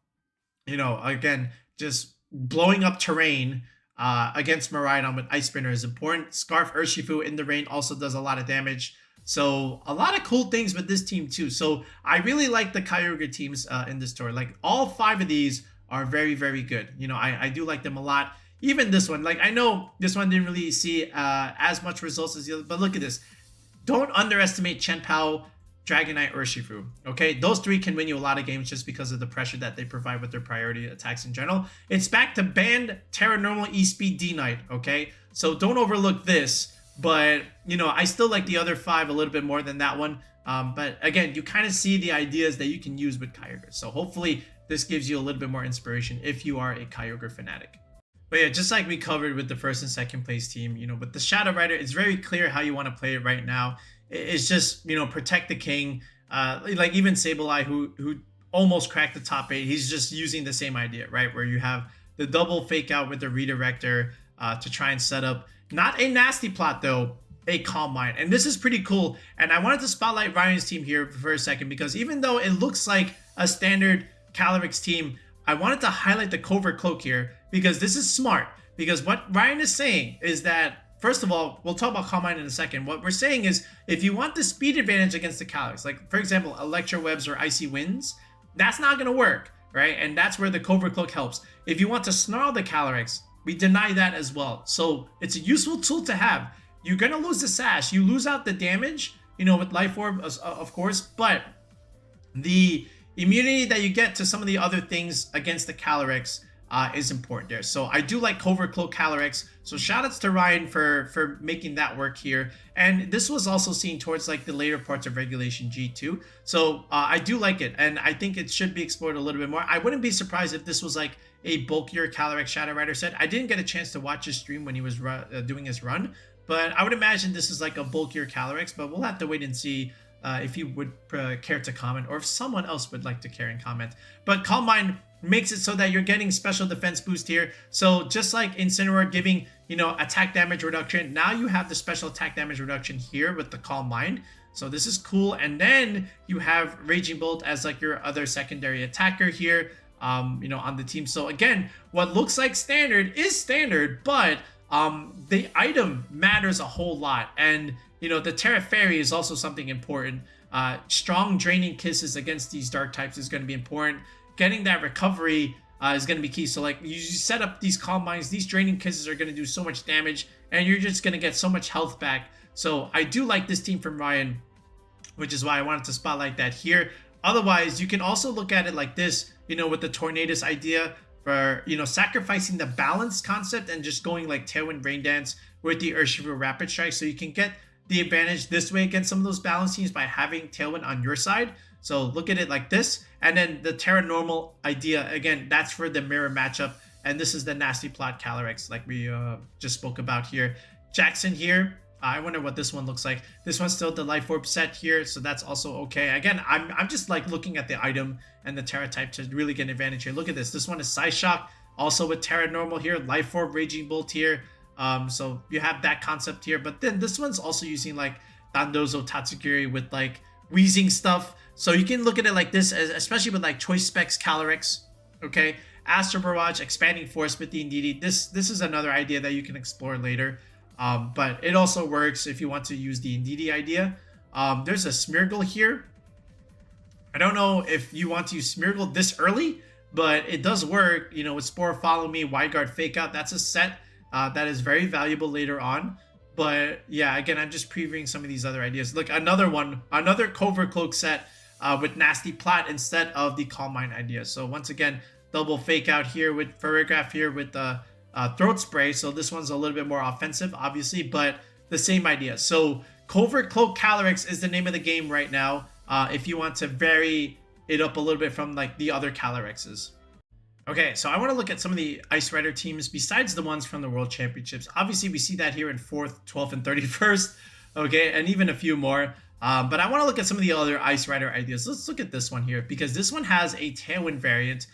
you know, again, just blowing up terrain against Miraidon with Ice Spinner is important. Scarf Urshifu in the rain also does a lot of damage. So a lot of cool things with this team too. So I really like the Kyogre teams in this tour. Like all 5 of these are very, very good. You know, I do like them a lot. Even this one, like I know this one didn't really see as much results as the other, but look at this. Don't underestimate Chien Pao, Dragonite, Urshifu. Okay, those 3 can win you a lot of games just because of the pressure that they provide with their priority attacks in general. It's back to banned Terra Normal E-Speed D-Knight. Okay, so don't overlook this. But, you know, I still like the other 5 a little bit more than that one. But again, you kind of see the ideas that you can use with Kyogre. So hopefully this gives you a little bit more inspiration if you are a Kyogre fanatic. But yeah, just like we covered with the first and second place team, you know, with the Shadow Rider, it's very clear how you want to play it right now. It's just, you know, protect the king. Like even Sableye, who almost cracked the top 8, he's just using the same idea, right? Where you have the double fake out with the redirector to try and set up not a nasty plot though, a Calm Mind. And this is pretty cool. And I wanted to spotlight Ryan's team here for a second, because even though it looks like a standard Calyrex team, I wanted to highlight the Covert Cloak here, because this is smart. Because what Ryan is saying is that, first of all, we'll talk about Calm Mind in a second. What we're saying is, if you want the speed advantage against the Calyrex, like for example, Electro Webs or Icy Winds, that's not going to work, right? And that's where the Covert Cloak helps. If you want to snarl the Calyrex, we deny that as well. So it's a useful tool to have. You're going to lose the sash. You lose out the damage, you know, with Life Orb, of course, but the immunity that you get to some of the other things against the Calyrex is important there. So I do like Covert Cloak Calyrex. So shoutouts to Ryan for making that work here. And this was also seen towards like the later parts of Regulation G too. So I do like it, and I think it should be explored a little bit more. I wouldn't be surprised if this was like a bulkier Calyrex-Shadow Rider set. I didn't get a chance to watch his stream when he was doing his run, but I would imagine this is like a bulkier Calyrex, but we'll have to wait and see if you would care to comment, or if someone else would like to care and comment. But Calm Mind makes it so that you're getting special defense boost here. So just like Incineroar giving, you know, attack damage reduction, now you have the special attack damage reduction here with the Calm Mind. So this is cool. And then you have Raging Bolt as like your other secondary attacker here, you know, on the team. So again, what looks like standard is standard, but the item matters a whole lot. And you know, the Terra Fairy is also something important. Strong draining kisses against these dark types is going to be important. Getting that recovery is going to be key. So like you set up these Calm Minds, these draining kisses are going to do so much damage, and you're just going to get so much health back. So I do like this team from Ryan, which is why I wanted to spotlight that here. Otherwise, you can also look at it like this, you know, with the Tornadus idea for, you know, sacrificing the balance concept and just going like Tailwind Rain Dance with the Urshifu Rapid Strike. So you can get the advantage this way against some of those balance teams by having Tailwind on your side. So look at it like this. And then the Terra Normal idea, again, that's for the mirror matchup. And this is the Nasty Plot Calyrex, like we just spoke about here. Jackson here. I wonder what this one looks like. This one's still the Life Orb set here, so that's also okay. Again, I'm just like looking at the item and the Terra type to really get an advantage here. Look at this. This one is Psyshock, also with Terra Normal here. Life Orb, Raging Bolt here. So you have that concept here. But then this one's also using like Dandozo Tatsugiri with like wheezing stuff. So you can look at it like this, especially with like Choice Specs Calyrex, okay? Astro Barrage, Expanding Force with the Indeedee. This is another idea that you can explore later. But it also works if you want to use the Indeedee idea. There's a Smeargle here. I don't know if you want to use Smeargle this early, but it does work. You know, with Spore, Follow Me, Wide Guard, Fake Out. That's a set that is very valuable later on. But yeah, again, I'm just previewing some of these other ideas. Look, another one, another Covert Cloak set with Nasty Plot instead of the Calm Mind idea. So once again, double Fake Out here with Ferrigraph here with the Throat Spray. So this one's a little bit more offensive, obviously, but the same idea. So Covert Cloak Calyrex is the name of the game right now. If you want to vary it up a little bit from like the other Calyrexes. Okay, so I want to look at some of the Ice Rider teams besides the ones from the World Championships. Obviously, we see that here in 4th, 12th, and 31st. Okay, and even a few more. But I want to look at some of the other Ice Rider ideas. Let's look at this one here, because this one has a Tailwind variant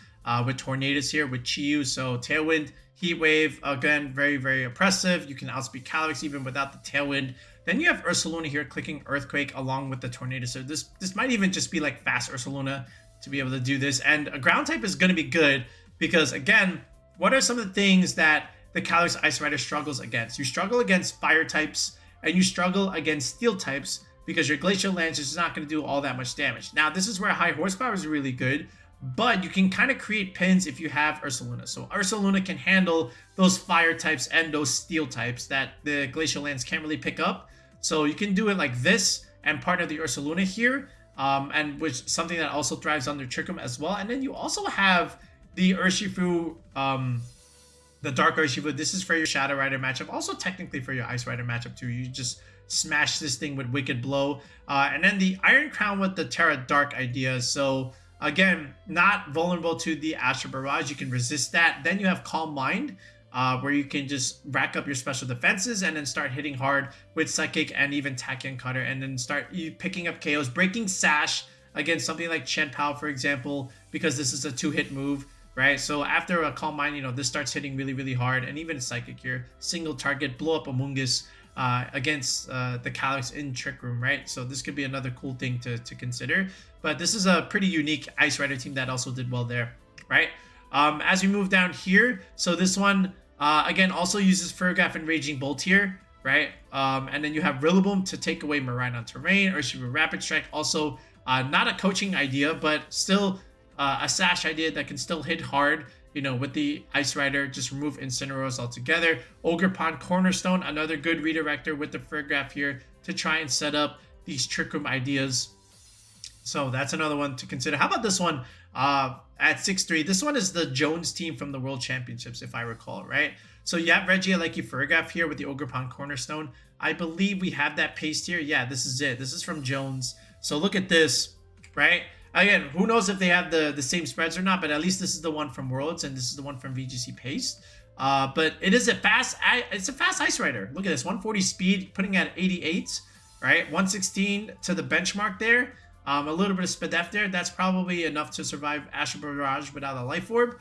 with Tornadus here with Chiyu. So Tailwind, Heat Wave, again, very, very oppressive. You can outspeed Calyrex even without the Tailwind. Then you have Ursaluna here clicking Earthquake along with the Tornado. So this might even just be like fast Ursaluna to be able to do this. And a ground type is going to be good because, again, what are some of the things that the Calyrex Ice Rider struggles against? You struggle against fire types and you struggle against steel types because your Glacial Lance is not going to do all that much damage. Now, this is where high horsepower is really good, but you can kind of create pins if you have Ursaluna. So Ursaluna can handle those fire types and those steel types that the Glacial Lance can't really pick up. So you can do it like this and part of the Ursaluna here, and which something that also thrives under Trick Room as well. And then you also have the Urshifu, the Dark Urshifu. This is for your Shadow Rider matchup, also technically for your Ice Rider matchup too. You just smash this thing with Wicked Blow. And then the Iron Crown with the Terra Dark idea. So again, not vulnerable to the Astro Barrage. You can resist that. Then you have Calm Mind, where you can just rack up your special defenses and then start hitting hard with Psychic and even Tachyon Cutter, and then start picking up KOs, breaking Sash against something like Chien Pao, for example, because this is a 2-hit move, right? So after a Calm Mind, you know, this starts hitting really, really hard, and even Psychic here, single target, blow up Amoonguss against the Calyrex in Trick Room, right? So this could be another cool thing to consider. But this is a pretty unique Ice Rider team that also did well there, right? As we move down here, so this one, again, also uses Ferrograph and Raging Bolt here, right? And then you have Rillaboom to take away Miraidon Terrain, Urshifu Rapid Strike. Also, not a coaching idea, but still a Sash idea that can still hit hard, you know, with the Ice Rider. Just remove Incineroars altogether. Ogre Pond Cornerstone, another good redirector with the Ferrograph here to try and set up these Trick Room ideas. So that's another one to consider. How about this one? At 6'3", this one is the Jones team from the World Championships, if I recall, right? So you have Regidrago Ferrograph here with the Ogerpon Cornerstone. I believe we have that paste here. Yeah, this is it. This is from Jones. So look at this, right? Again, who knows if they have the same spreads or not, but at least this is the one from Worlds and this is the one from VGC Paste. But it is a fast Ice Rider. Look at this, 140 speed, putting at 88, right? 116 to the benchmark there. A little bit of Spadef there. That's probably enough to survive Astral Barrage without a Life Orb.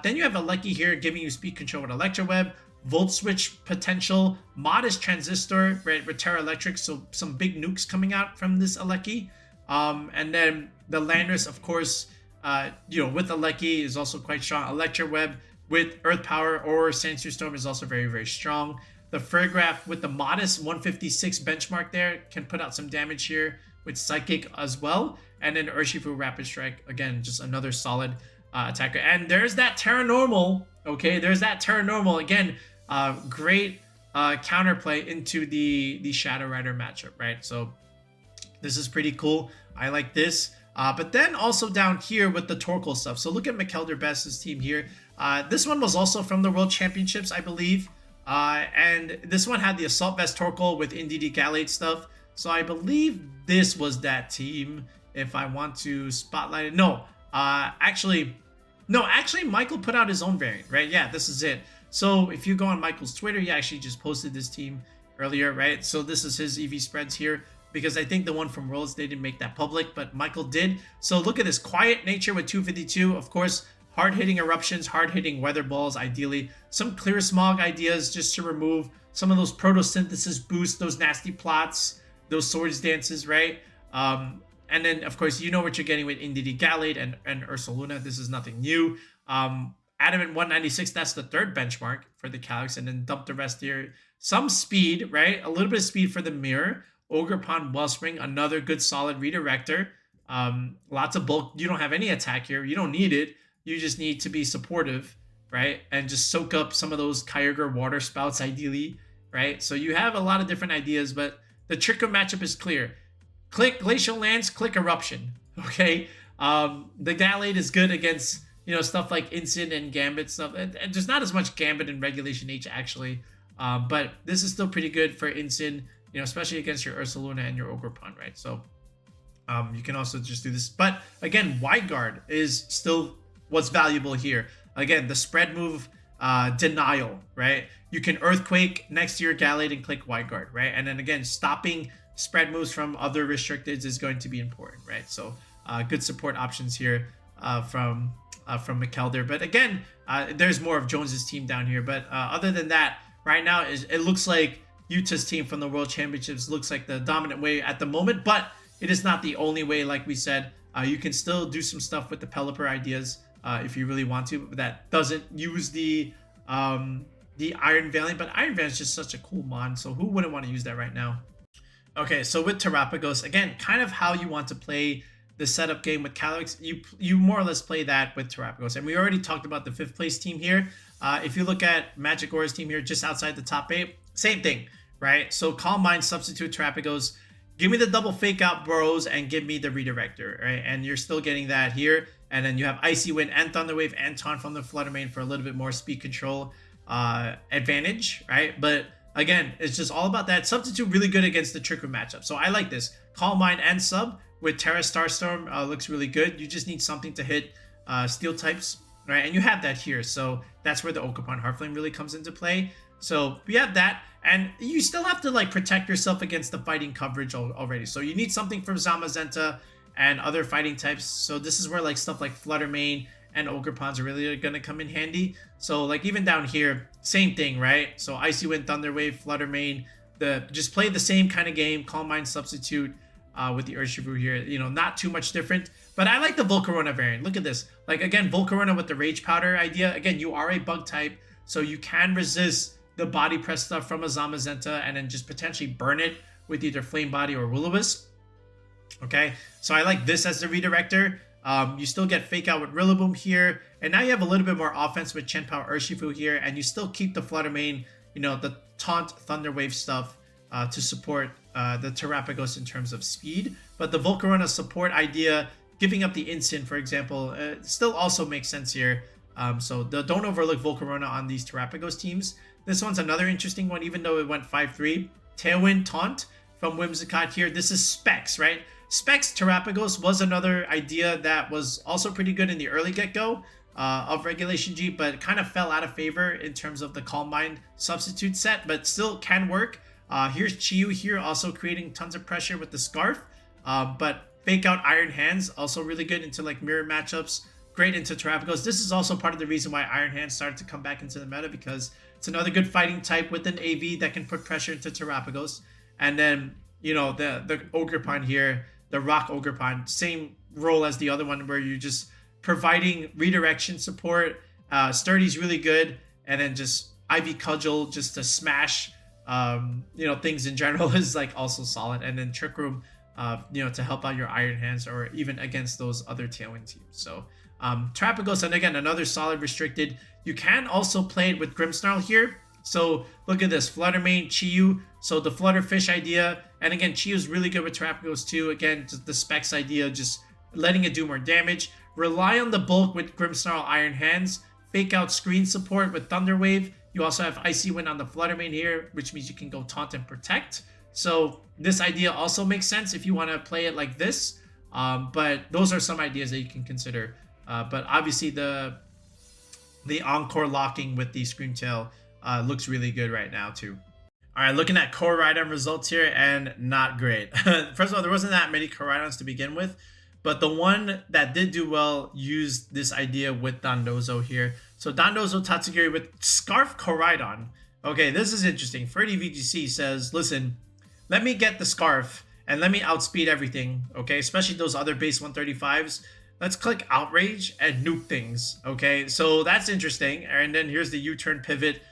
Then you have a Lucky here giving you speed control with Electro Web, Volt Switch potential, Modest Transistor, right, with Terra Electric, so some big nukes coming out from this Aleki. And then the Landorus, of course, with Aleki is also quite strong. Electro Web with Earth Power or Sandstone Storm is also very, very strong. The Ferrograph with the modest 156 benchmark there can put out some damage here with Psychic as well. And then Urshifu Rapid Strike, again, just another solid attacker. And there's that Terra Normal, okay? There's that Terra Normal. Again, great counterplay into the Shadow Rider matchup, right? So this is pretty cool. I like this. But then also down here with the Torkoal stuff. So look at McKelder Best's team here. This one was also from the World Championships, I believe. And this one had the Assault Vest Torkoal with NDD Gallade stuff. So I believe this was that team, if I want to spotlight it. No, actually, Michael put out his own variant, right? Yeah, this is it. So if you go on Michael's Twitter, he actually just posted this team earlier, right? So this is his EV spreads here, because I think the one from Worlds, they didn't make that public, but Michael did. So look at this Quiet Nature with 252, of course, hard-hitting Eruptions, hard-hitting Weather Balls, ideally. Some Clear Smog ideas just to remove some of those Photosynthesis boosts, those nasty plots, those Swords Dances, right? And then, of course, you know what you're getting with NDD Gallade and Ursaluna. This is nothing new. Adamant 196, that's the third benchmark for the Calyrex, and then dump the rest here. Some speed, right? A little bit of speed for the Mirror. Ogerpon Wellspring, another good solid redirector. Lots of bulk. You don't have any attack here. You don't need it. You just need to be supportive, right? And just soak up some of those Kyogre water spouts, ideally, right? So you have a lot of different ideas, but the Trick of matchup is clear. Click Glacial Lands, click Eruption, okay? The Gallade is good against, stuff like Incin and Gambit stuff. And there's not as much Gambit in Regulation H, actually. But this is still pretty good for Incin, especially against your Ursaluna and your Ogerpon, right? So you can also just do this. But again, Wide Guard is still what's valuable here. Again, the spread move, Denial, right? You can Earthquake next to your Gallade and click Wide Guard, right? And then again, stopping spread moves from other restricteds is going to be important, right? So good support options here from McKelder. But again, there's more of Jones's team down here. But other than that, right now, it looks like Utah's team from the World Championships looks like the dominant way at the moment, but it is not the only way. Like we said, you can still do some stuff with the Pelipper ideas if you really want to. That doesn't use the Iron Valiant, but Iron Valiant is just such a cool mod, so who wouldn't want to use that right now? Okay, so with Terapagos, again, kind of how you want to play the setup game with Calyrex, you more or less play that with Terapagos. And we already talked about the 5th place team here. If you look at Magic Aura's team here, just outside the top 8, same thing, right? So Calm Mind, substitute Terapagos, give me the double Fake Out Burrows, and give me the Redirector, right? And you're still getting that here. And then you have Icy Wind and Thunder Wave and Taunt from the Flutter Mane for a little bit more speed control advantage, right? But again, it's just all about that. Substitute really good against the Trick Room matchup. So I like this. Calm Mind and sub with Terra Starstorm looks really good. You just need something to hit steel types, right? And you have that here. So that's where the Ogerpon Heartflame really comes into play. So we have that. And you still have to like protect yourself against the fighting coverage already. So you need something from Zamazenta and other fighting types. So this is where like stuff like Flutter Mane and Ogerpons are really going to come in handy. So like even down here, same thing, right? So Icy Wind, Thunder Wave, Flutter Mane, just play the same kind of game. Calm Mind substitute with the Urshifu here. Not too much different. But I like the Volcarona variant. Look at this. Like again, Volcarona with the Rage Powder idea. Again, you are a bug type, so you can resist the body press stuff from a Zamazenta and then just potentially burn it with either Flame Body or Will-O-Wisp. Okay, so I like this as the redirector. You still get Fake Out with Rillaboom here, and now you have a little bit more offense with Chien Pao Urshifu here, and you still keep the Flutter Mane, the Taunt Thunder Wave stuff to support the Terapagos in terms of speed, but the Volcarona support idea, giving up the instant, for example, still also makes sense here. So don't overlook Volcarona on these Terapagos teams. This one's another interesting one, even though it went 5-3. Tailwind Taunt from Whimsicott here. This is Specs, right? Specs Terapagos was another idea that was also pretty good in the early get-go of Regulation G, but kind of fell out of favor in terms of the Calm Mind substitute set, but still can work. Here's Chiyu here, also creating tons of pressure with the Scarf, but Fake Out Iron Hands, also really good into like mirror matchups, great into Terapagos. This is also part of the reason why Iron Hands started to come back into the meta, because it's another good fighting type with an AV that can put pressure into Terapagos. And then, you know, the Ogerpon here, the Rock Ogerpon, same role as the other one, where you're just providing redirection support. Sturdy's really good, and then just Ivy Cudgel just to smash, you know, things in general is like also solid. And then Trick Room, you know, to help out your Iron Hands or even against those other Tailwind teams. So Terapagos, and again, another solid restricted. You can also play it with Grimmsnarl here. So look at this, Fluttermane, Chiyu. So the Flutterfish idea, and again, Chiyu's really good with Terapagos too. Again, just the Specs idea, just letting it do more damage. Rely on the bulk with Grimmsnarl Iron Hands. Fake out screen support with Thunder Wave. You also have Icy Wind on the Fluttermane here, which means you can go Taunt and Protect. So this idea also makes sense if you want to play it like this. But those are some ideas that you can consider. But obviously the Encore locking with the Screamtail looks really good right now too. All right, looking at Koraidon results here, and not great. First of all, there wasn't that many Koraidons to begin with, but the one that did do well used this idea with Dondozo here. So Dondozo Tatsugiri with Scarf Koraidon. Okay, this is interesting. Freddy VGC says, listen, let me get the Scarf and let me outspeed everything, okay? Especially those other base 135s. Let's click Outrage and nuke things, okay? So that's interesting. And then here's the U-turn pivot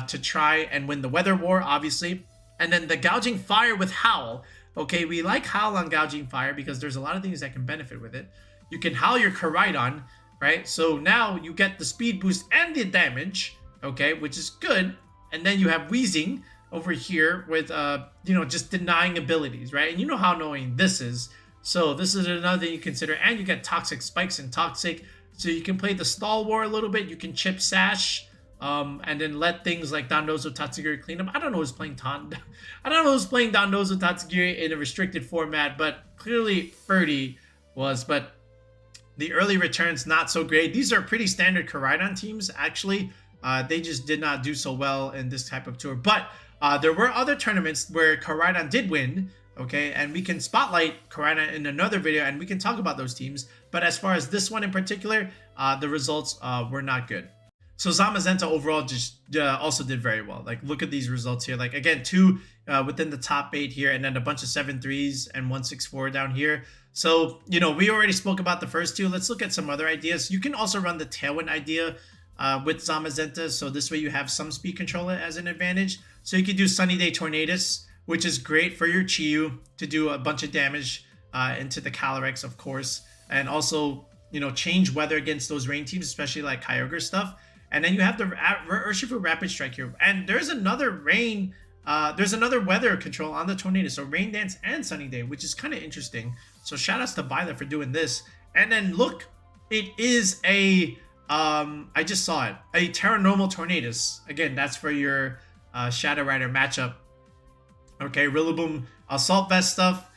to try and win the Weather War, obviously. And then the Gouging Fire with Howl. Okay, we like Howl on Gouging Fire because there's a lot of things that can benefit with it. You can Howl your Koraidon, right? So now you get the speed boost and the damage, okay, which is good. And then you have Wheezing over here with, you know, just denying abilities, right? And you know how annoying this is. So this is another thing you consider. And you get Toxic Spikes and Toxic. So you can play the Stall War a little bit. You can chip Sash. And then let things like Dondozo Tatsugiri clean up. I don't know who's playing Dondozo Tatsugiri in a restricted format, but clearly Ferdy was. But the early returns not so great. These are pretty standard Koraidon teams, actually. They just did not do so well in this type of tour. But there were other tournaments where Koraidon did win, okay? And we can spotlight Koraidon in another video, and we can talk about those teams. But as far as this one in particular, the results were not good. So Zamazenta overall just also did very well. Like, look at these results here. Like, again, 2 within the top 8 here, and then a bunch of 7-3s and 1-6-4 down here. So, you know, we already spoke about the first 2. Let's look at some other ideas. You can also run the Tailwind idea with Zamazenta. So this way you have some speed control as an advantage. So you could do Sunny Day Tornadus, which is great for your Chiyu to do a bunch of damage into the Calyrex, of course. And also, you know, change weather against those rain teams, especially like Kyogre stuff. And then you have the Urshifu Rapid Strike here. And there's another there's another weather control on the Tornado. So Rain Dance and Sunny Day, which is kind of interesting. So shout outs to Violet for doing this. And then look, it is a, I just saw it, a Terra Normal Tornadus. Again, that's for your Shadow Rider matchup. Okay, Rillaboom Assault Vest stuff.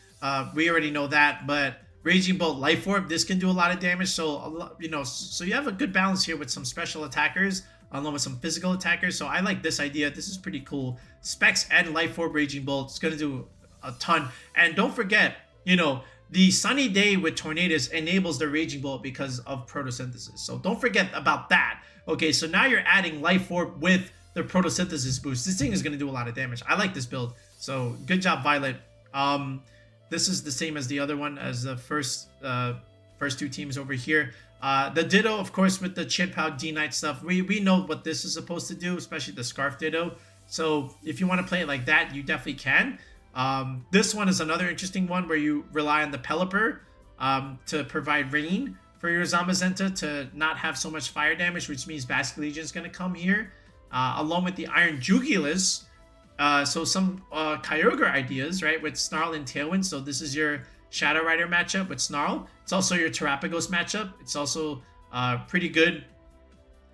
We already know that, but Raging Bolt Life Orb, this can do a lot of damage. So, you know, so you have a good balance here with some special attackers along with some physical attackers. So I like this idea. This is pretty cool. Specs and Life Orb Raging Bolt. It's going to do a ton. And don't forget, you know, the Sunny Day with Tornadus enables the Raging Bolt because of Photosynthesis. So don't forget about that. Okay, so now you're adding Life Orb with the Photosynthesis boost. This thing is going to do a lot of damage. I like this build. So good job, Violet. This is the same as the other one, as the first 2 teams over here. The Ditto, of course, with the Chien Pao D-Knight stuff. We know what this is supposed to do, especially the Scarf Ditto. So if you want to play it like that, you definitely can. This one is another interesting one where you rely on the Pelipper to provide rain for your Zamazenta to not have so much fire damage, which means Basket Legion is going to come here. Along with the Iron Jugulus, So some Kyogre ideas, right, with Snarl and Tailwind. So this is your Shadow Rider matchup with Snarl. It's also your Terapagos matchup. It's also pretty good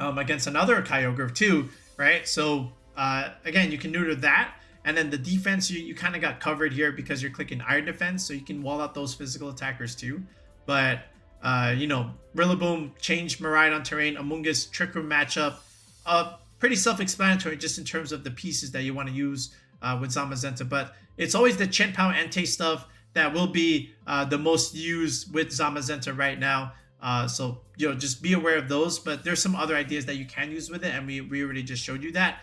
against another Kyogre too, right? So again, you can neuter that. And then the defense, you kind of got covered here because you're clicking Iron Defense, so you can wall out those physical attackers too. But, you know, Rillaboom, change Miraidon terrain, Amoonguss, Trick Room matchup. Pretty self-explanatory just in terms of the pieces that you want to use with Zamazenta. But it's always the Chien Pao Entei stuff that will be the most used with Zamazenta right now. So, you know, just be aware of those. But there's some other ideas that you can use with it, and we already just showed you that.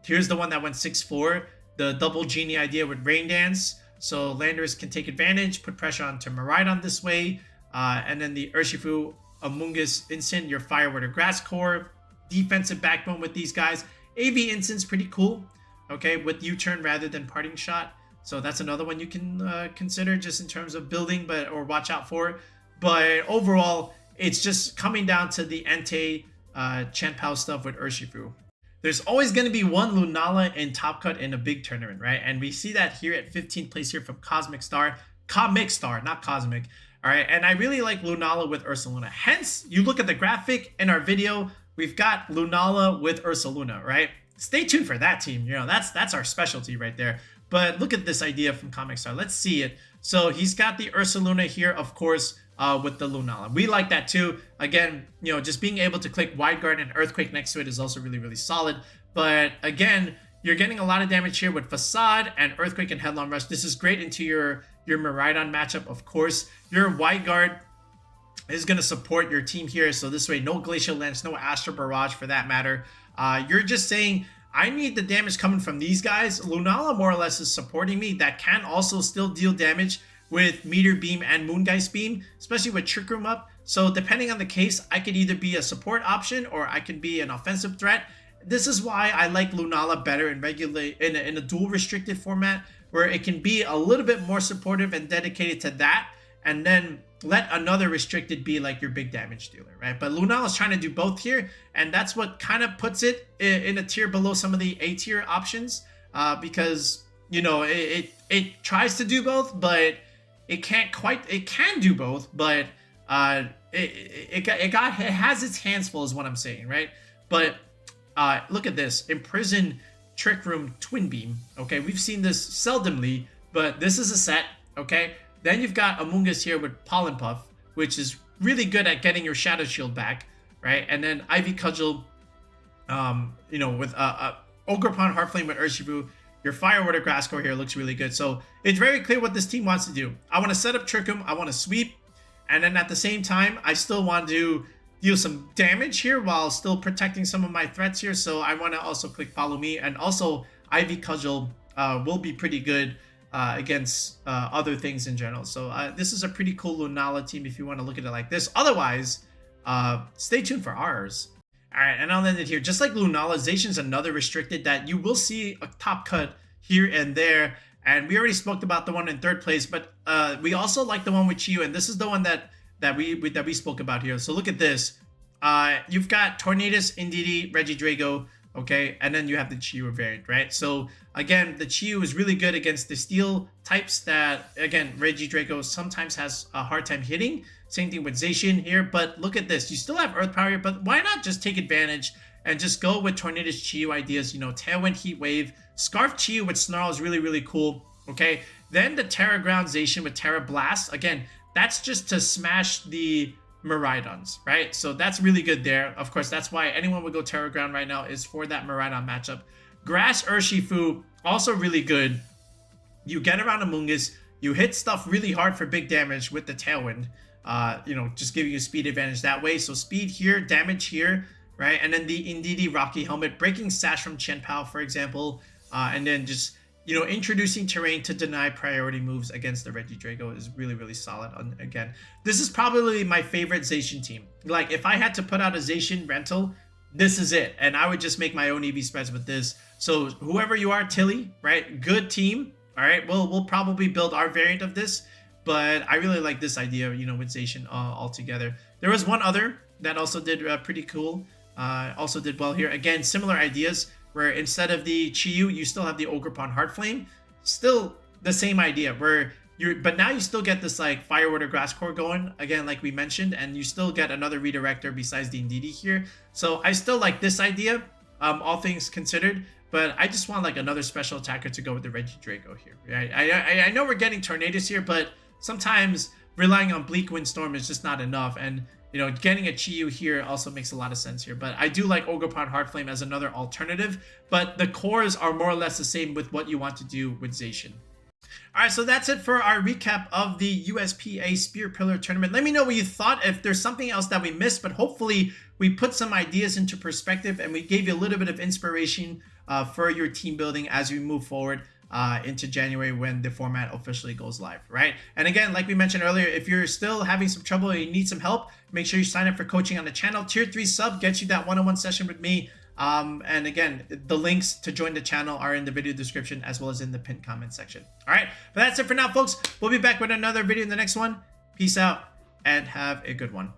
Here's the one that went 6-4, the double genie idea with Rain Dance. So landers can take advantage, put pressure onto Miraidon this way. And then the Urshifu Amoonguss Instant, your Fire Water Grass Core, defensive backbone with these guys. AV Instant's pretty cool, okay, with U-turn rather than parting shot. So that's another one you can consider just in terms of building, or watch out for. But overall, it's just coming down to the Entei Chien Pao stuff with Urshifu. There's always going to be one Lunala in Top Cut in a big tournament, right? And we see that here at 15th place here from Comic Star, not Cosmic. All right, and I really like Lunala with Ursaluna. Hence, you look at the graphic in our video, we've got Lunala with Ursaluna, right? Stay tuned for that team. You know, that's our specialty right there. But look at this idea from Comic Star. Let's see it. So he's got the Ursaluna here, of course, with the Lunala. We like that too. Again, you know, just being able to click Wide Guard and Earthquake next to it is also really, really solid. But again, you're getting a lot of damage here with Facade and Earthquake and Headlong Rush. This is great into your Miraidon matchup, of course. Your Wide Guard is going to support your team here. So this way, no Glacial Lance, no Astral Barrage for that matter. You're just saying, I need the damage coming from these guys. Lunala more or less is supporting me. That can also still deal damage with Meteor Beam and Moongeist Beam, especially with Trick Room up. So depending on the case, I could either be a support option or I can be an offensive threat. This is why I like Lunala better in a dual restricted format, where it can be a little bit more supportive and dedicated to that, and then let another restricted be like your big damage dealer, right? But Lunala is trying to do both here, and that's what kind of puts it in a tier below some of the A tier options, because, you know, it tries to do both, but it can do both, but it has its hands full is what I'm saying, right? But look at this, Imprison, Trick Room, Twin Beam. Okay, we've seen this seldomly, but this is a set. Okay, then you've got Amoonguss here with Pollen Puff, which is really good at getting your Shadow Shield back, right? And then Ivy Cudgel, you know, with Ogerpon, Heartflame with Urshifu. Your Fire Water Grass Core here looks really good. So it's very clear what this team wants to do. I want to set up Trick Room, I want to sweep, and then at the same time, I still want to deal some damage here while still protecting some of my threats here. So I want to also click Follow Me, and also Ivy Cudgel will be pretty good against other things in general. So this is a pretty cool Lunala team if you want to look at it like this. Otherwise, stay tuned for ours. All right, and I'll end it here. Just like Lunala, Zacian's another restricted that you will see a top cut here and there. And we already spoke about the one in third place, but we also like the one with Chiyu, and this is the one that we spoke about here. So look at this. You've got Tornadus, Indeedee, Regidrago, okay, and then you have the Chiyu variant, right? So again, the Chiyu is really good against the steel types that, again, Regidrago sometimes has a hard time hitting. Same thing with Zacian here, but look at this. You still have Earth Power here, but why not just take advantage and just go with Tornadus Chiyu ideas? You know, Tailwind, Heat Wave, Scarf Chiyu with Snarl is really, really cool, okay? Then the Terra Ground Zacian with Terra Blast. Again, that's just to smash the Miraidons, right? So that's really good there. Of course, that's why anyone would go Terra Ground right now, is for that Miraidon matchup. Grass Urshifu, also really good. You get around Amoonguss, you hit stuff really hard for big damage with the Tailwind. You know, just giving you speed advantage that way. So speed here, damage here, right? And then the Indeedee Rocky Helmet, breaking Sash from Chien Pao, for example. And then just, you know, introducing terrain to deny priority moves against the Regidrago is really, really solid. Again, this is probably my favorite Zacian team. Like, if I had to put out a Zacian rental, this is it. And I would just make my own EV spreads with this. So whoever you are, Tilly, right? Good team. All right, we'll probably build our variant of this. But I really like this idea, you know, with Zacian altogether. There was one other that also did pretty cool. Also did well here. Again, similar ideas. where instead of the Chi-Yu, you still have the Ogerpon Heartflame. Still the same idea, where but now you still get this like Fire Water Grass Core going again, like we mentioned, and you still get another redirector besides the Indeedee here. So I still like this idea, all things considered. But I just want like another special attacker to go with the Regidrago here. Right? I know we're getting Tornadus here, but sometimes relying on Bleak Windstorm is just not enough. And you know, getting a Chi-Yu here also makes a lot of sense here. But I do like Ogerpon Heartflame as another alternative. But the cores are more or less the same with what you want to do with Zacian. All right, so that's it for our recap of the USPA Spear Pillar Tournament. Let me know what you thought, if there's something else that we missed, but hopefully we put some ideas into perspective and we gave you a little bit of inspiration for your team building as we move forward into January when the format officially goes live, right? And again, like we mentioned earlier, if you're still having some trouble or you need some help, make sure you sign up for coaching on the channel. Tier 3 sub gets you that one-on-one session with me. And again, the links to join the channel are in the video description as well as in the pinned comment section. All right, but that's it for now, folks. We'll be back with another video in the next one. Peace out and have a good one.